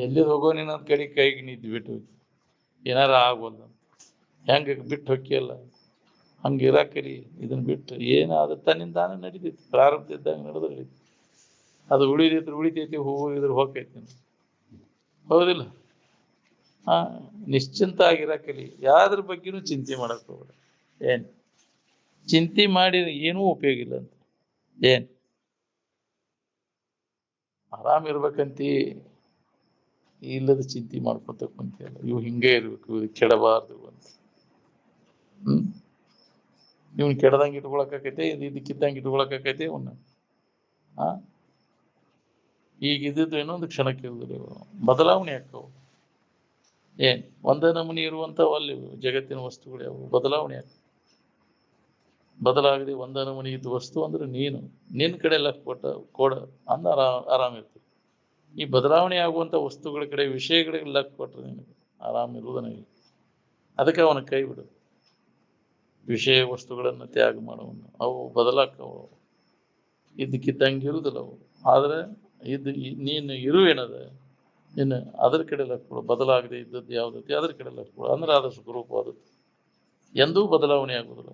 ಎಲ್ಲಿ ಹೋಗೋ ನಿನ್ನ ಕೈಗೆ ನಿದ್ದೆ ಬಿಟ್ಟು ಏನಾರ ಆಗ್ಬೋದ? ಹೆಂಗ ಬಿಟ್ಟು ಹೊಕ್ಕಿಯಲ್ಲ ಹಂಗೆ ಇರಾಕರಿ. ಇದನ್ನ ಬಿಟ್ಟು ಏನಾದ್ರೂ ತನ್ನಿಂದಾನ ನಡೀತೈತಿ. ಪ್ರಾರಂಭ ಇದ್ದಾಗ ನಡೆದು ನಡೀತಿ. ಅದು ಉಳಿದಿದ್ರು ಉಳಿತೈತಿ, ಹೋಗಿದ್ರು ಹೋಗ್ತೈತಿ. ಹೌದಿಲ್ಲ? ನಿಶ್ಚಿಂತ ಆಗಿರಾಕಲಿ. ಯಾವ್ದ್ರ ಬಗ್ಗೆನೂ ಚಿಂತೆ ಮಾಡಕ್ ಹೋಗ್ಬೇಡ. ಚಿಂತೆ ಮಾಡಿ ಏನೂ ಉಪಯೋಗ ಇಲ್ಲ ಅಂತ. ಆರಾಮಿರ್ಬೇಕಂತಿ ಇಲ್ಲದ ಚಿಂತೆ ಮಾಡ್ಕೊತ ಕುಂತಿಯಲ್ಲ. ಇವು ಹಿಂಗೆ ಇರ್ಬೇಕು, ಇದು ಕೆಡಬಾರ್ದು ಅಂತ. ಇವ್ನ ಕೆಡದಂಗೆ ಇಟ್ಕೊಳಕೈತೆ, ಇದಕ್ಕಿದ್ದಂಗೆ ಇಟ್ಕೊಳಕೈತೆ ಅವನ್ನ. ಈಗ ಇದ್ದಿದ್ದು ಇನ್ನೊಂದು ಕ್ಷಣಕ್ಕೆ ಇರುವುದಿಲ್ಲ. ಬದಲಾವಣೆ ಆಗ್ತಾವ. ಒಂದೇ ನಮೂನಿ ಇರುವಂಥವು ಅಲ್ಲಿ ಜಗತ್ತಿನ ವಸ್ತುಗಳು ಯಾವ ಬದಲಾವಣೆ ಆಗ್ತವೆ. ಬದಲಾಗದೆ ಒಂದೇ ನಮೂನಿ ಇದ್ದ ವಸ್ತು ಅಂದ್ರೆ ನೀನು ನಿನ್ನ ಕಡೆ ಲಕ್ ಕೊಡ ಅಂದ ಆರಾಮಿರ್ತದೆ. ಈ ಬದಲಾವಣೆ ಆಗುವಂಥ ವಸ್ತುಗಳ ಕಡೆ, ವಿಷಯಗಳಿಗೆ ಲಕ್ ಕೊಟ್ರೆ ನಿನಗೆ ಆರಾಮ ಇರುವುದನ್ನ ಇಲ್ಲ. ಅದಕ್ಕೆ ಅವನ ಕೈ ಬಿಡು. ವಿಷಯ ವಸ್ತುಗಳನ್ನು ತ್ಯಾಗ ಮಾಡುವನು. ಅವು ಬದಲಾಕವು, ಇದ್ದಕ್ಕಿದ್ದಂಗೆ ಇರುವುದಿಲ್ಲ ಅವು. ಆದ್ರೆ ನೀನು ಇರುವೇನದ ಇನ್ನು ಅದ್ರ ಕಡೆ ಲಕ್ ಕೊಡು. ಬದಲಾಗದೆ ಇದ್ದದ್ದು ಯಾವ್ದೈತಿ ಅದ್ರ ಕಡೆ ಲಕ್ ಕೊಡು. ಅಂದ್ರೆ ಅದು ಸುಖರೂಪವಾದದ್ದು. ಎಂದೂ ಬದಲಾವಣೆ ಆಗುವುದಿಲ್ಲ.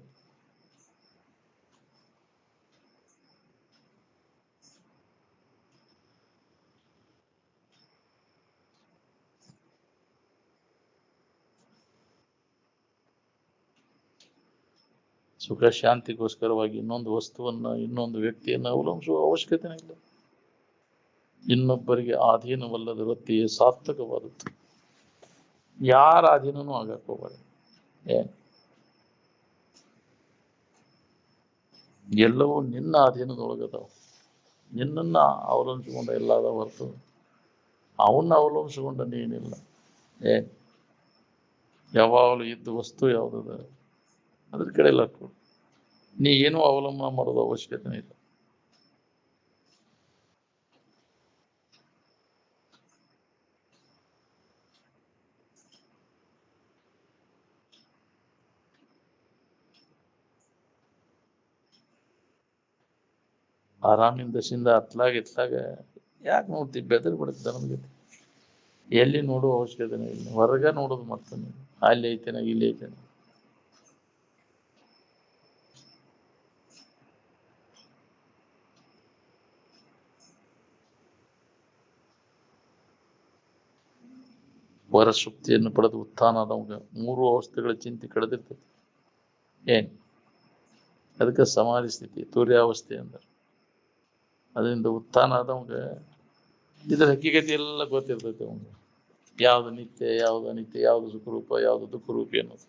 ಸುಖ ಶಾಂತಿಗೋಸ್ಕರವಾಗಿ ಇನ್ನೊಂದು ವಸ್ತುವನ್ನ, ಇನ್ನೊಂದು ವ್ಯಕ್ತಿಯನ್ನು ಅವಲಂಬಿಸುವ ಅವಶ್ಯಕತೆ ಇಲ್ಲ. ಇನ್ನೊಬ್ಬರಿಗೆ ಅಧೀನವಲ್ಲದ ವೃತ್ತಿಯೇ ಸಾರ್ಥಕವಾದದ್ದು. ಯಾರ ಅಧೀನನೂ ಆಗಕ್ಕೆ ಹೋಗಬೇಡ. ಎಲ್ಲವೂ ನಿನ್ನ ಅಧೀನದೊಳಗದಾವ. ನಿನ್ನನ್ನ ಅವಲಂಬಿಸಿಕೊಂಡ ಎಲ್ಲದ ಹೊರತು ಅವನ್ನ ಅವಲಂಬಿಸಿಕೊಂಡ ನೀನಿಲ್ಲ. ಯಾವಾಗಲೂ ಇದ್ದ ವಸ್ತು ಯಾವುದದ ಅದ್ರ ಕಡೆ ಲಕ್ಕು. ನೀ ಏನೂ ಅವಲಂಬನೆ ಮಾಡೋದು ಅವಶ್ಯಕತೆ ಇಲ್ಲ. ಆರಾಮಿಂದ ದಶಿಂದ ಹತ್ಲಾಗ ಎತ್ಲಾಗ ಯಾಕೆ ನೋಡ್ತೀವಿ ಬೆದರ್ ಬಿಡುತ್ತೆ ನಮಗೆ. ಎಲ್ಲಿ ನೋಡುವ ಅವಶ್ಯಕತೆನೇ ಇಲ್ಲ, ಹೊರಗ ನೋಡೋದು ಮತ್ತೆ ನೀವು ಅಲ್ಲಿ ಐತೇನ ಇಲ್ಲಿ ಐತೇನ. ವರಶುಪ್ತಿಯನ್ನು ಪಡೆದು ಉತ್ಥಾನ ಆದವಾಗ 3 ಅವಸ್ಥೆಗಳ ಚಿಂತೆ ಕಳೆದಿರ್ತದೆ. ಏನ್ ಅದಕ್ಕೆ ಸಮಾಧಿ ಸ್ಥಿತಿ ತುರ್ಯಾವಸ್ಥೆ ಅಂದ್ರೆ. ಅದರಿಂದ ಉತ್ಥಾನ ಆದವಾಗ ಇದ್ರ ಹಕ್ಕಿಗತಿ ಎಲ್ಲ ಗೊತ್ತಿರ್ತೈತೆ ಅವಂಗ. ಯಾವ್ದು ನಿತ್ಯ, ಯಾವ್ದು ಅನಿತ್ಯ, ಯಾವ್ದು ಸುಖರೂಪ, ಯಾವ್ದು ದುಃಖರೂಪಿ ಅನ್ನೋದು.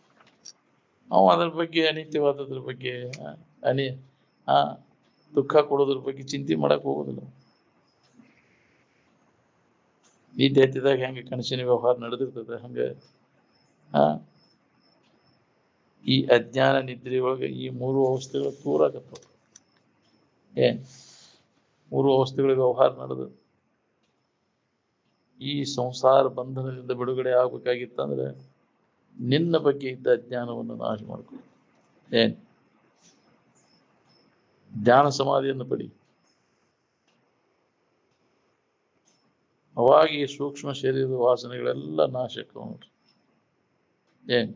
ಅವ ಅದ್ರ ಬಗ್ಗೆ ಅನಿತ್ಯವಾದದ್ರ ಬಗ್ಗೆ ದುಃಖ ಕೊಡೋದ್ರ ಬಗ್ಗೆ ಚಿಂತೆ ಮಾಡಕ್ ಹೋಗೋದಿಲ್ಲ. ನಿದ್ದೆ ಎತ್ತಿದಾಗ ಹೆಂಗೆ ಕನಸಿನ ವ್ಯವಹಾರ ನಡೆದಿರ್ತದೆ ಹಂಗೆ ಈ ಅಜ್ಞಾನ ನಿದ್ರೆಯೊಳಗೆ ಈ 3 ಅವಸ್ಥೆಗಳು ತೂರಾಗತ್ತವ. ಏನ್ 3 ಅವಸ್ಥೆಗಳ ವ್ಯವಹಾರ ನಡೆದು ಈ ಸಂಸಾರ ಬಂಧನದಿಂದ ಬಿಡುಗಡೆ ಆಗ್ಬೇಕಾಗಿತ್ತಂದ್ರೆ ನಿನ್ನ ಬಗ್ಗೆ ಇದ್ದ ಅಜ್ಞಾನವನ್ನು ನಾಶ ಮಾಡ್ಕೊ. ಏನ್ ಧ್ಯಾನ ಸಮಾಧಿಯನ್ನು ಪಡಿ. ಅವಾಗ ಈ ಸೂಕ್ಷ್ಮ ಶರೀರದ ವಾಸನೆಗಳೆಲ್ಲ ನಾಶಕ್ಕೆ ನೋಡ್ರಿ. ಏನ್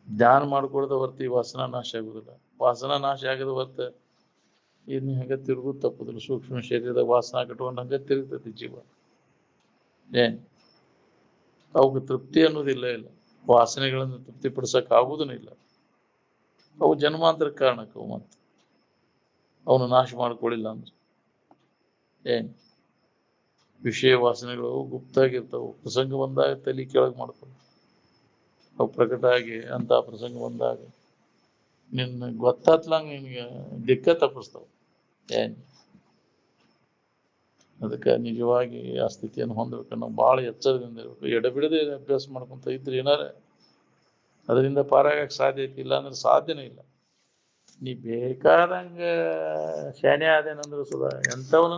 ಧ್ಯಾನ ಮಾಡ್ಕೊಳ್ದ ಹೊರ್ತು ಈ ವಾಸನ ನಾಶ ಆಗುದಿಲ್ಲ. ವಾಸನ ನಾಶ ಆಗದ ಹೊರ್ತ ಇನ್ನು ಹಂಗ ತಿರುಗು ತಪ್ಪುದಿಲ್ಲ. ಸೂಕ್ಷ್ಮ ಶರೀರದ ವಾಸನ ಕಟ್ಕೊಂಡು ಹಂಗ ತಿರುಗ್ತೈತಿ ಜೀವ. ಏನ್ ಅವಕ್ಕೆ ತೃಪ್ತಿ ಅನ್ನೋದಿಲ್ಲ. ಇಲ್ಲ ವಾಸನೆಗಳನ್ನು ತೃಪ್ತಿಪಡಿಸಕ್ ಆಗುದೂ ಇಲ್ಲ. ಅವು ಜನ್ಮಾಂತರ ಕಾರಣಕ್ಕವು ಮತ್ತೆ ಅವನು ನಾಶ ಮಾಡ್ಕೊಳ್ಳಿಲ್ಲ ಅಂದ್ರೆ. ಏನ್ ವಿಷಯ ವಾಸನೆಗಳು ಗುಪ್ತಾಗಿರ್ತಾವು. ಪ್ರಸಂಗ ಬಂದಾಗ ತಲೆ ಕೆಳಗೆ ಮಾಡ್ತಾವೆ. ಅವು ಪ್ರಕಟ ಆಗಿ ಅಂತ ಪ್ರಸಂಗ ಬಂದಾಗ ನಿನ್ನ ಗೊತ್ತಾತ್ಲಂಗ ನಿನ್ಗೆ ದಿಕ್ಕ ತಪ್ಪಿಸ್ತಾವ. ಏನ್ ಅದಕ್ಕೆ ನಿಜವಾಗಿ ಆ ಸ್ಥಿತಿಯನ್ನು ಹೊಂದಬೇಕು. ನಾವು ಭಾಳ ಎಚ್ಚರದಿಂದ ಇರಬೇಕು. ಎಡಬಿಡದೆ ಅಭ್ಯಾಸ ಮಾಡ್ಕೊಂತ ಇದ್ರೆ ಏನಾರ ಅದರಿಂದ ಪಾರಾಗಕ್ಕೆ ಸಾಧ್ಯ ಐತಿ. ಇಲ್ಲ ಅಂದ್ರೆ ಸಾಧ್ಯನೇ ಇಲ್ಲ. ನೀ ಬೇಕಾದಂಗ ಶಾನೆ ಆದೇನಂದ್ರೆ ಸುಧಾ ಎಂಥವನ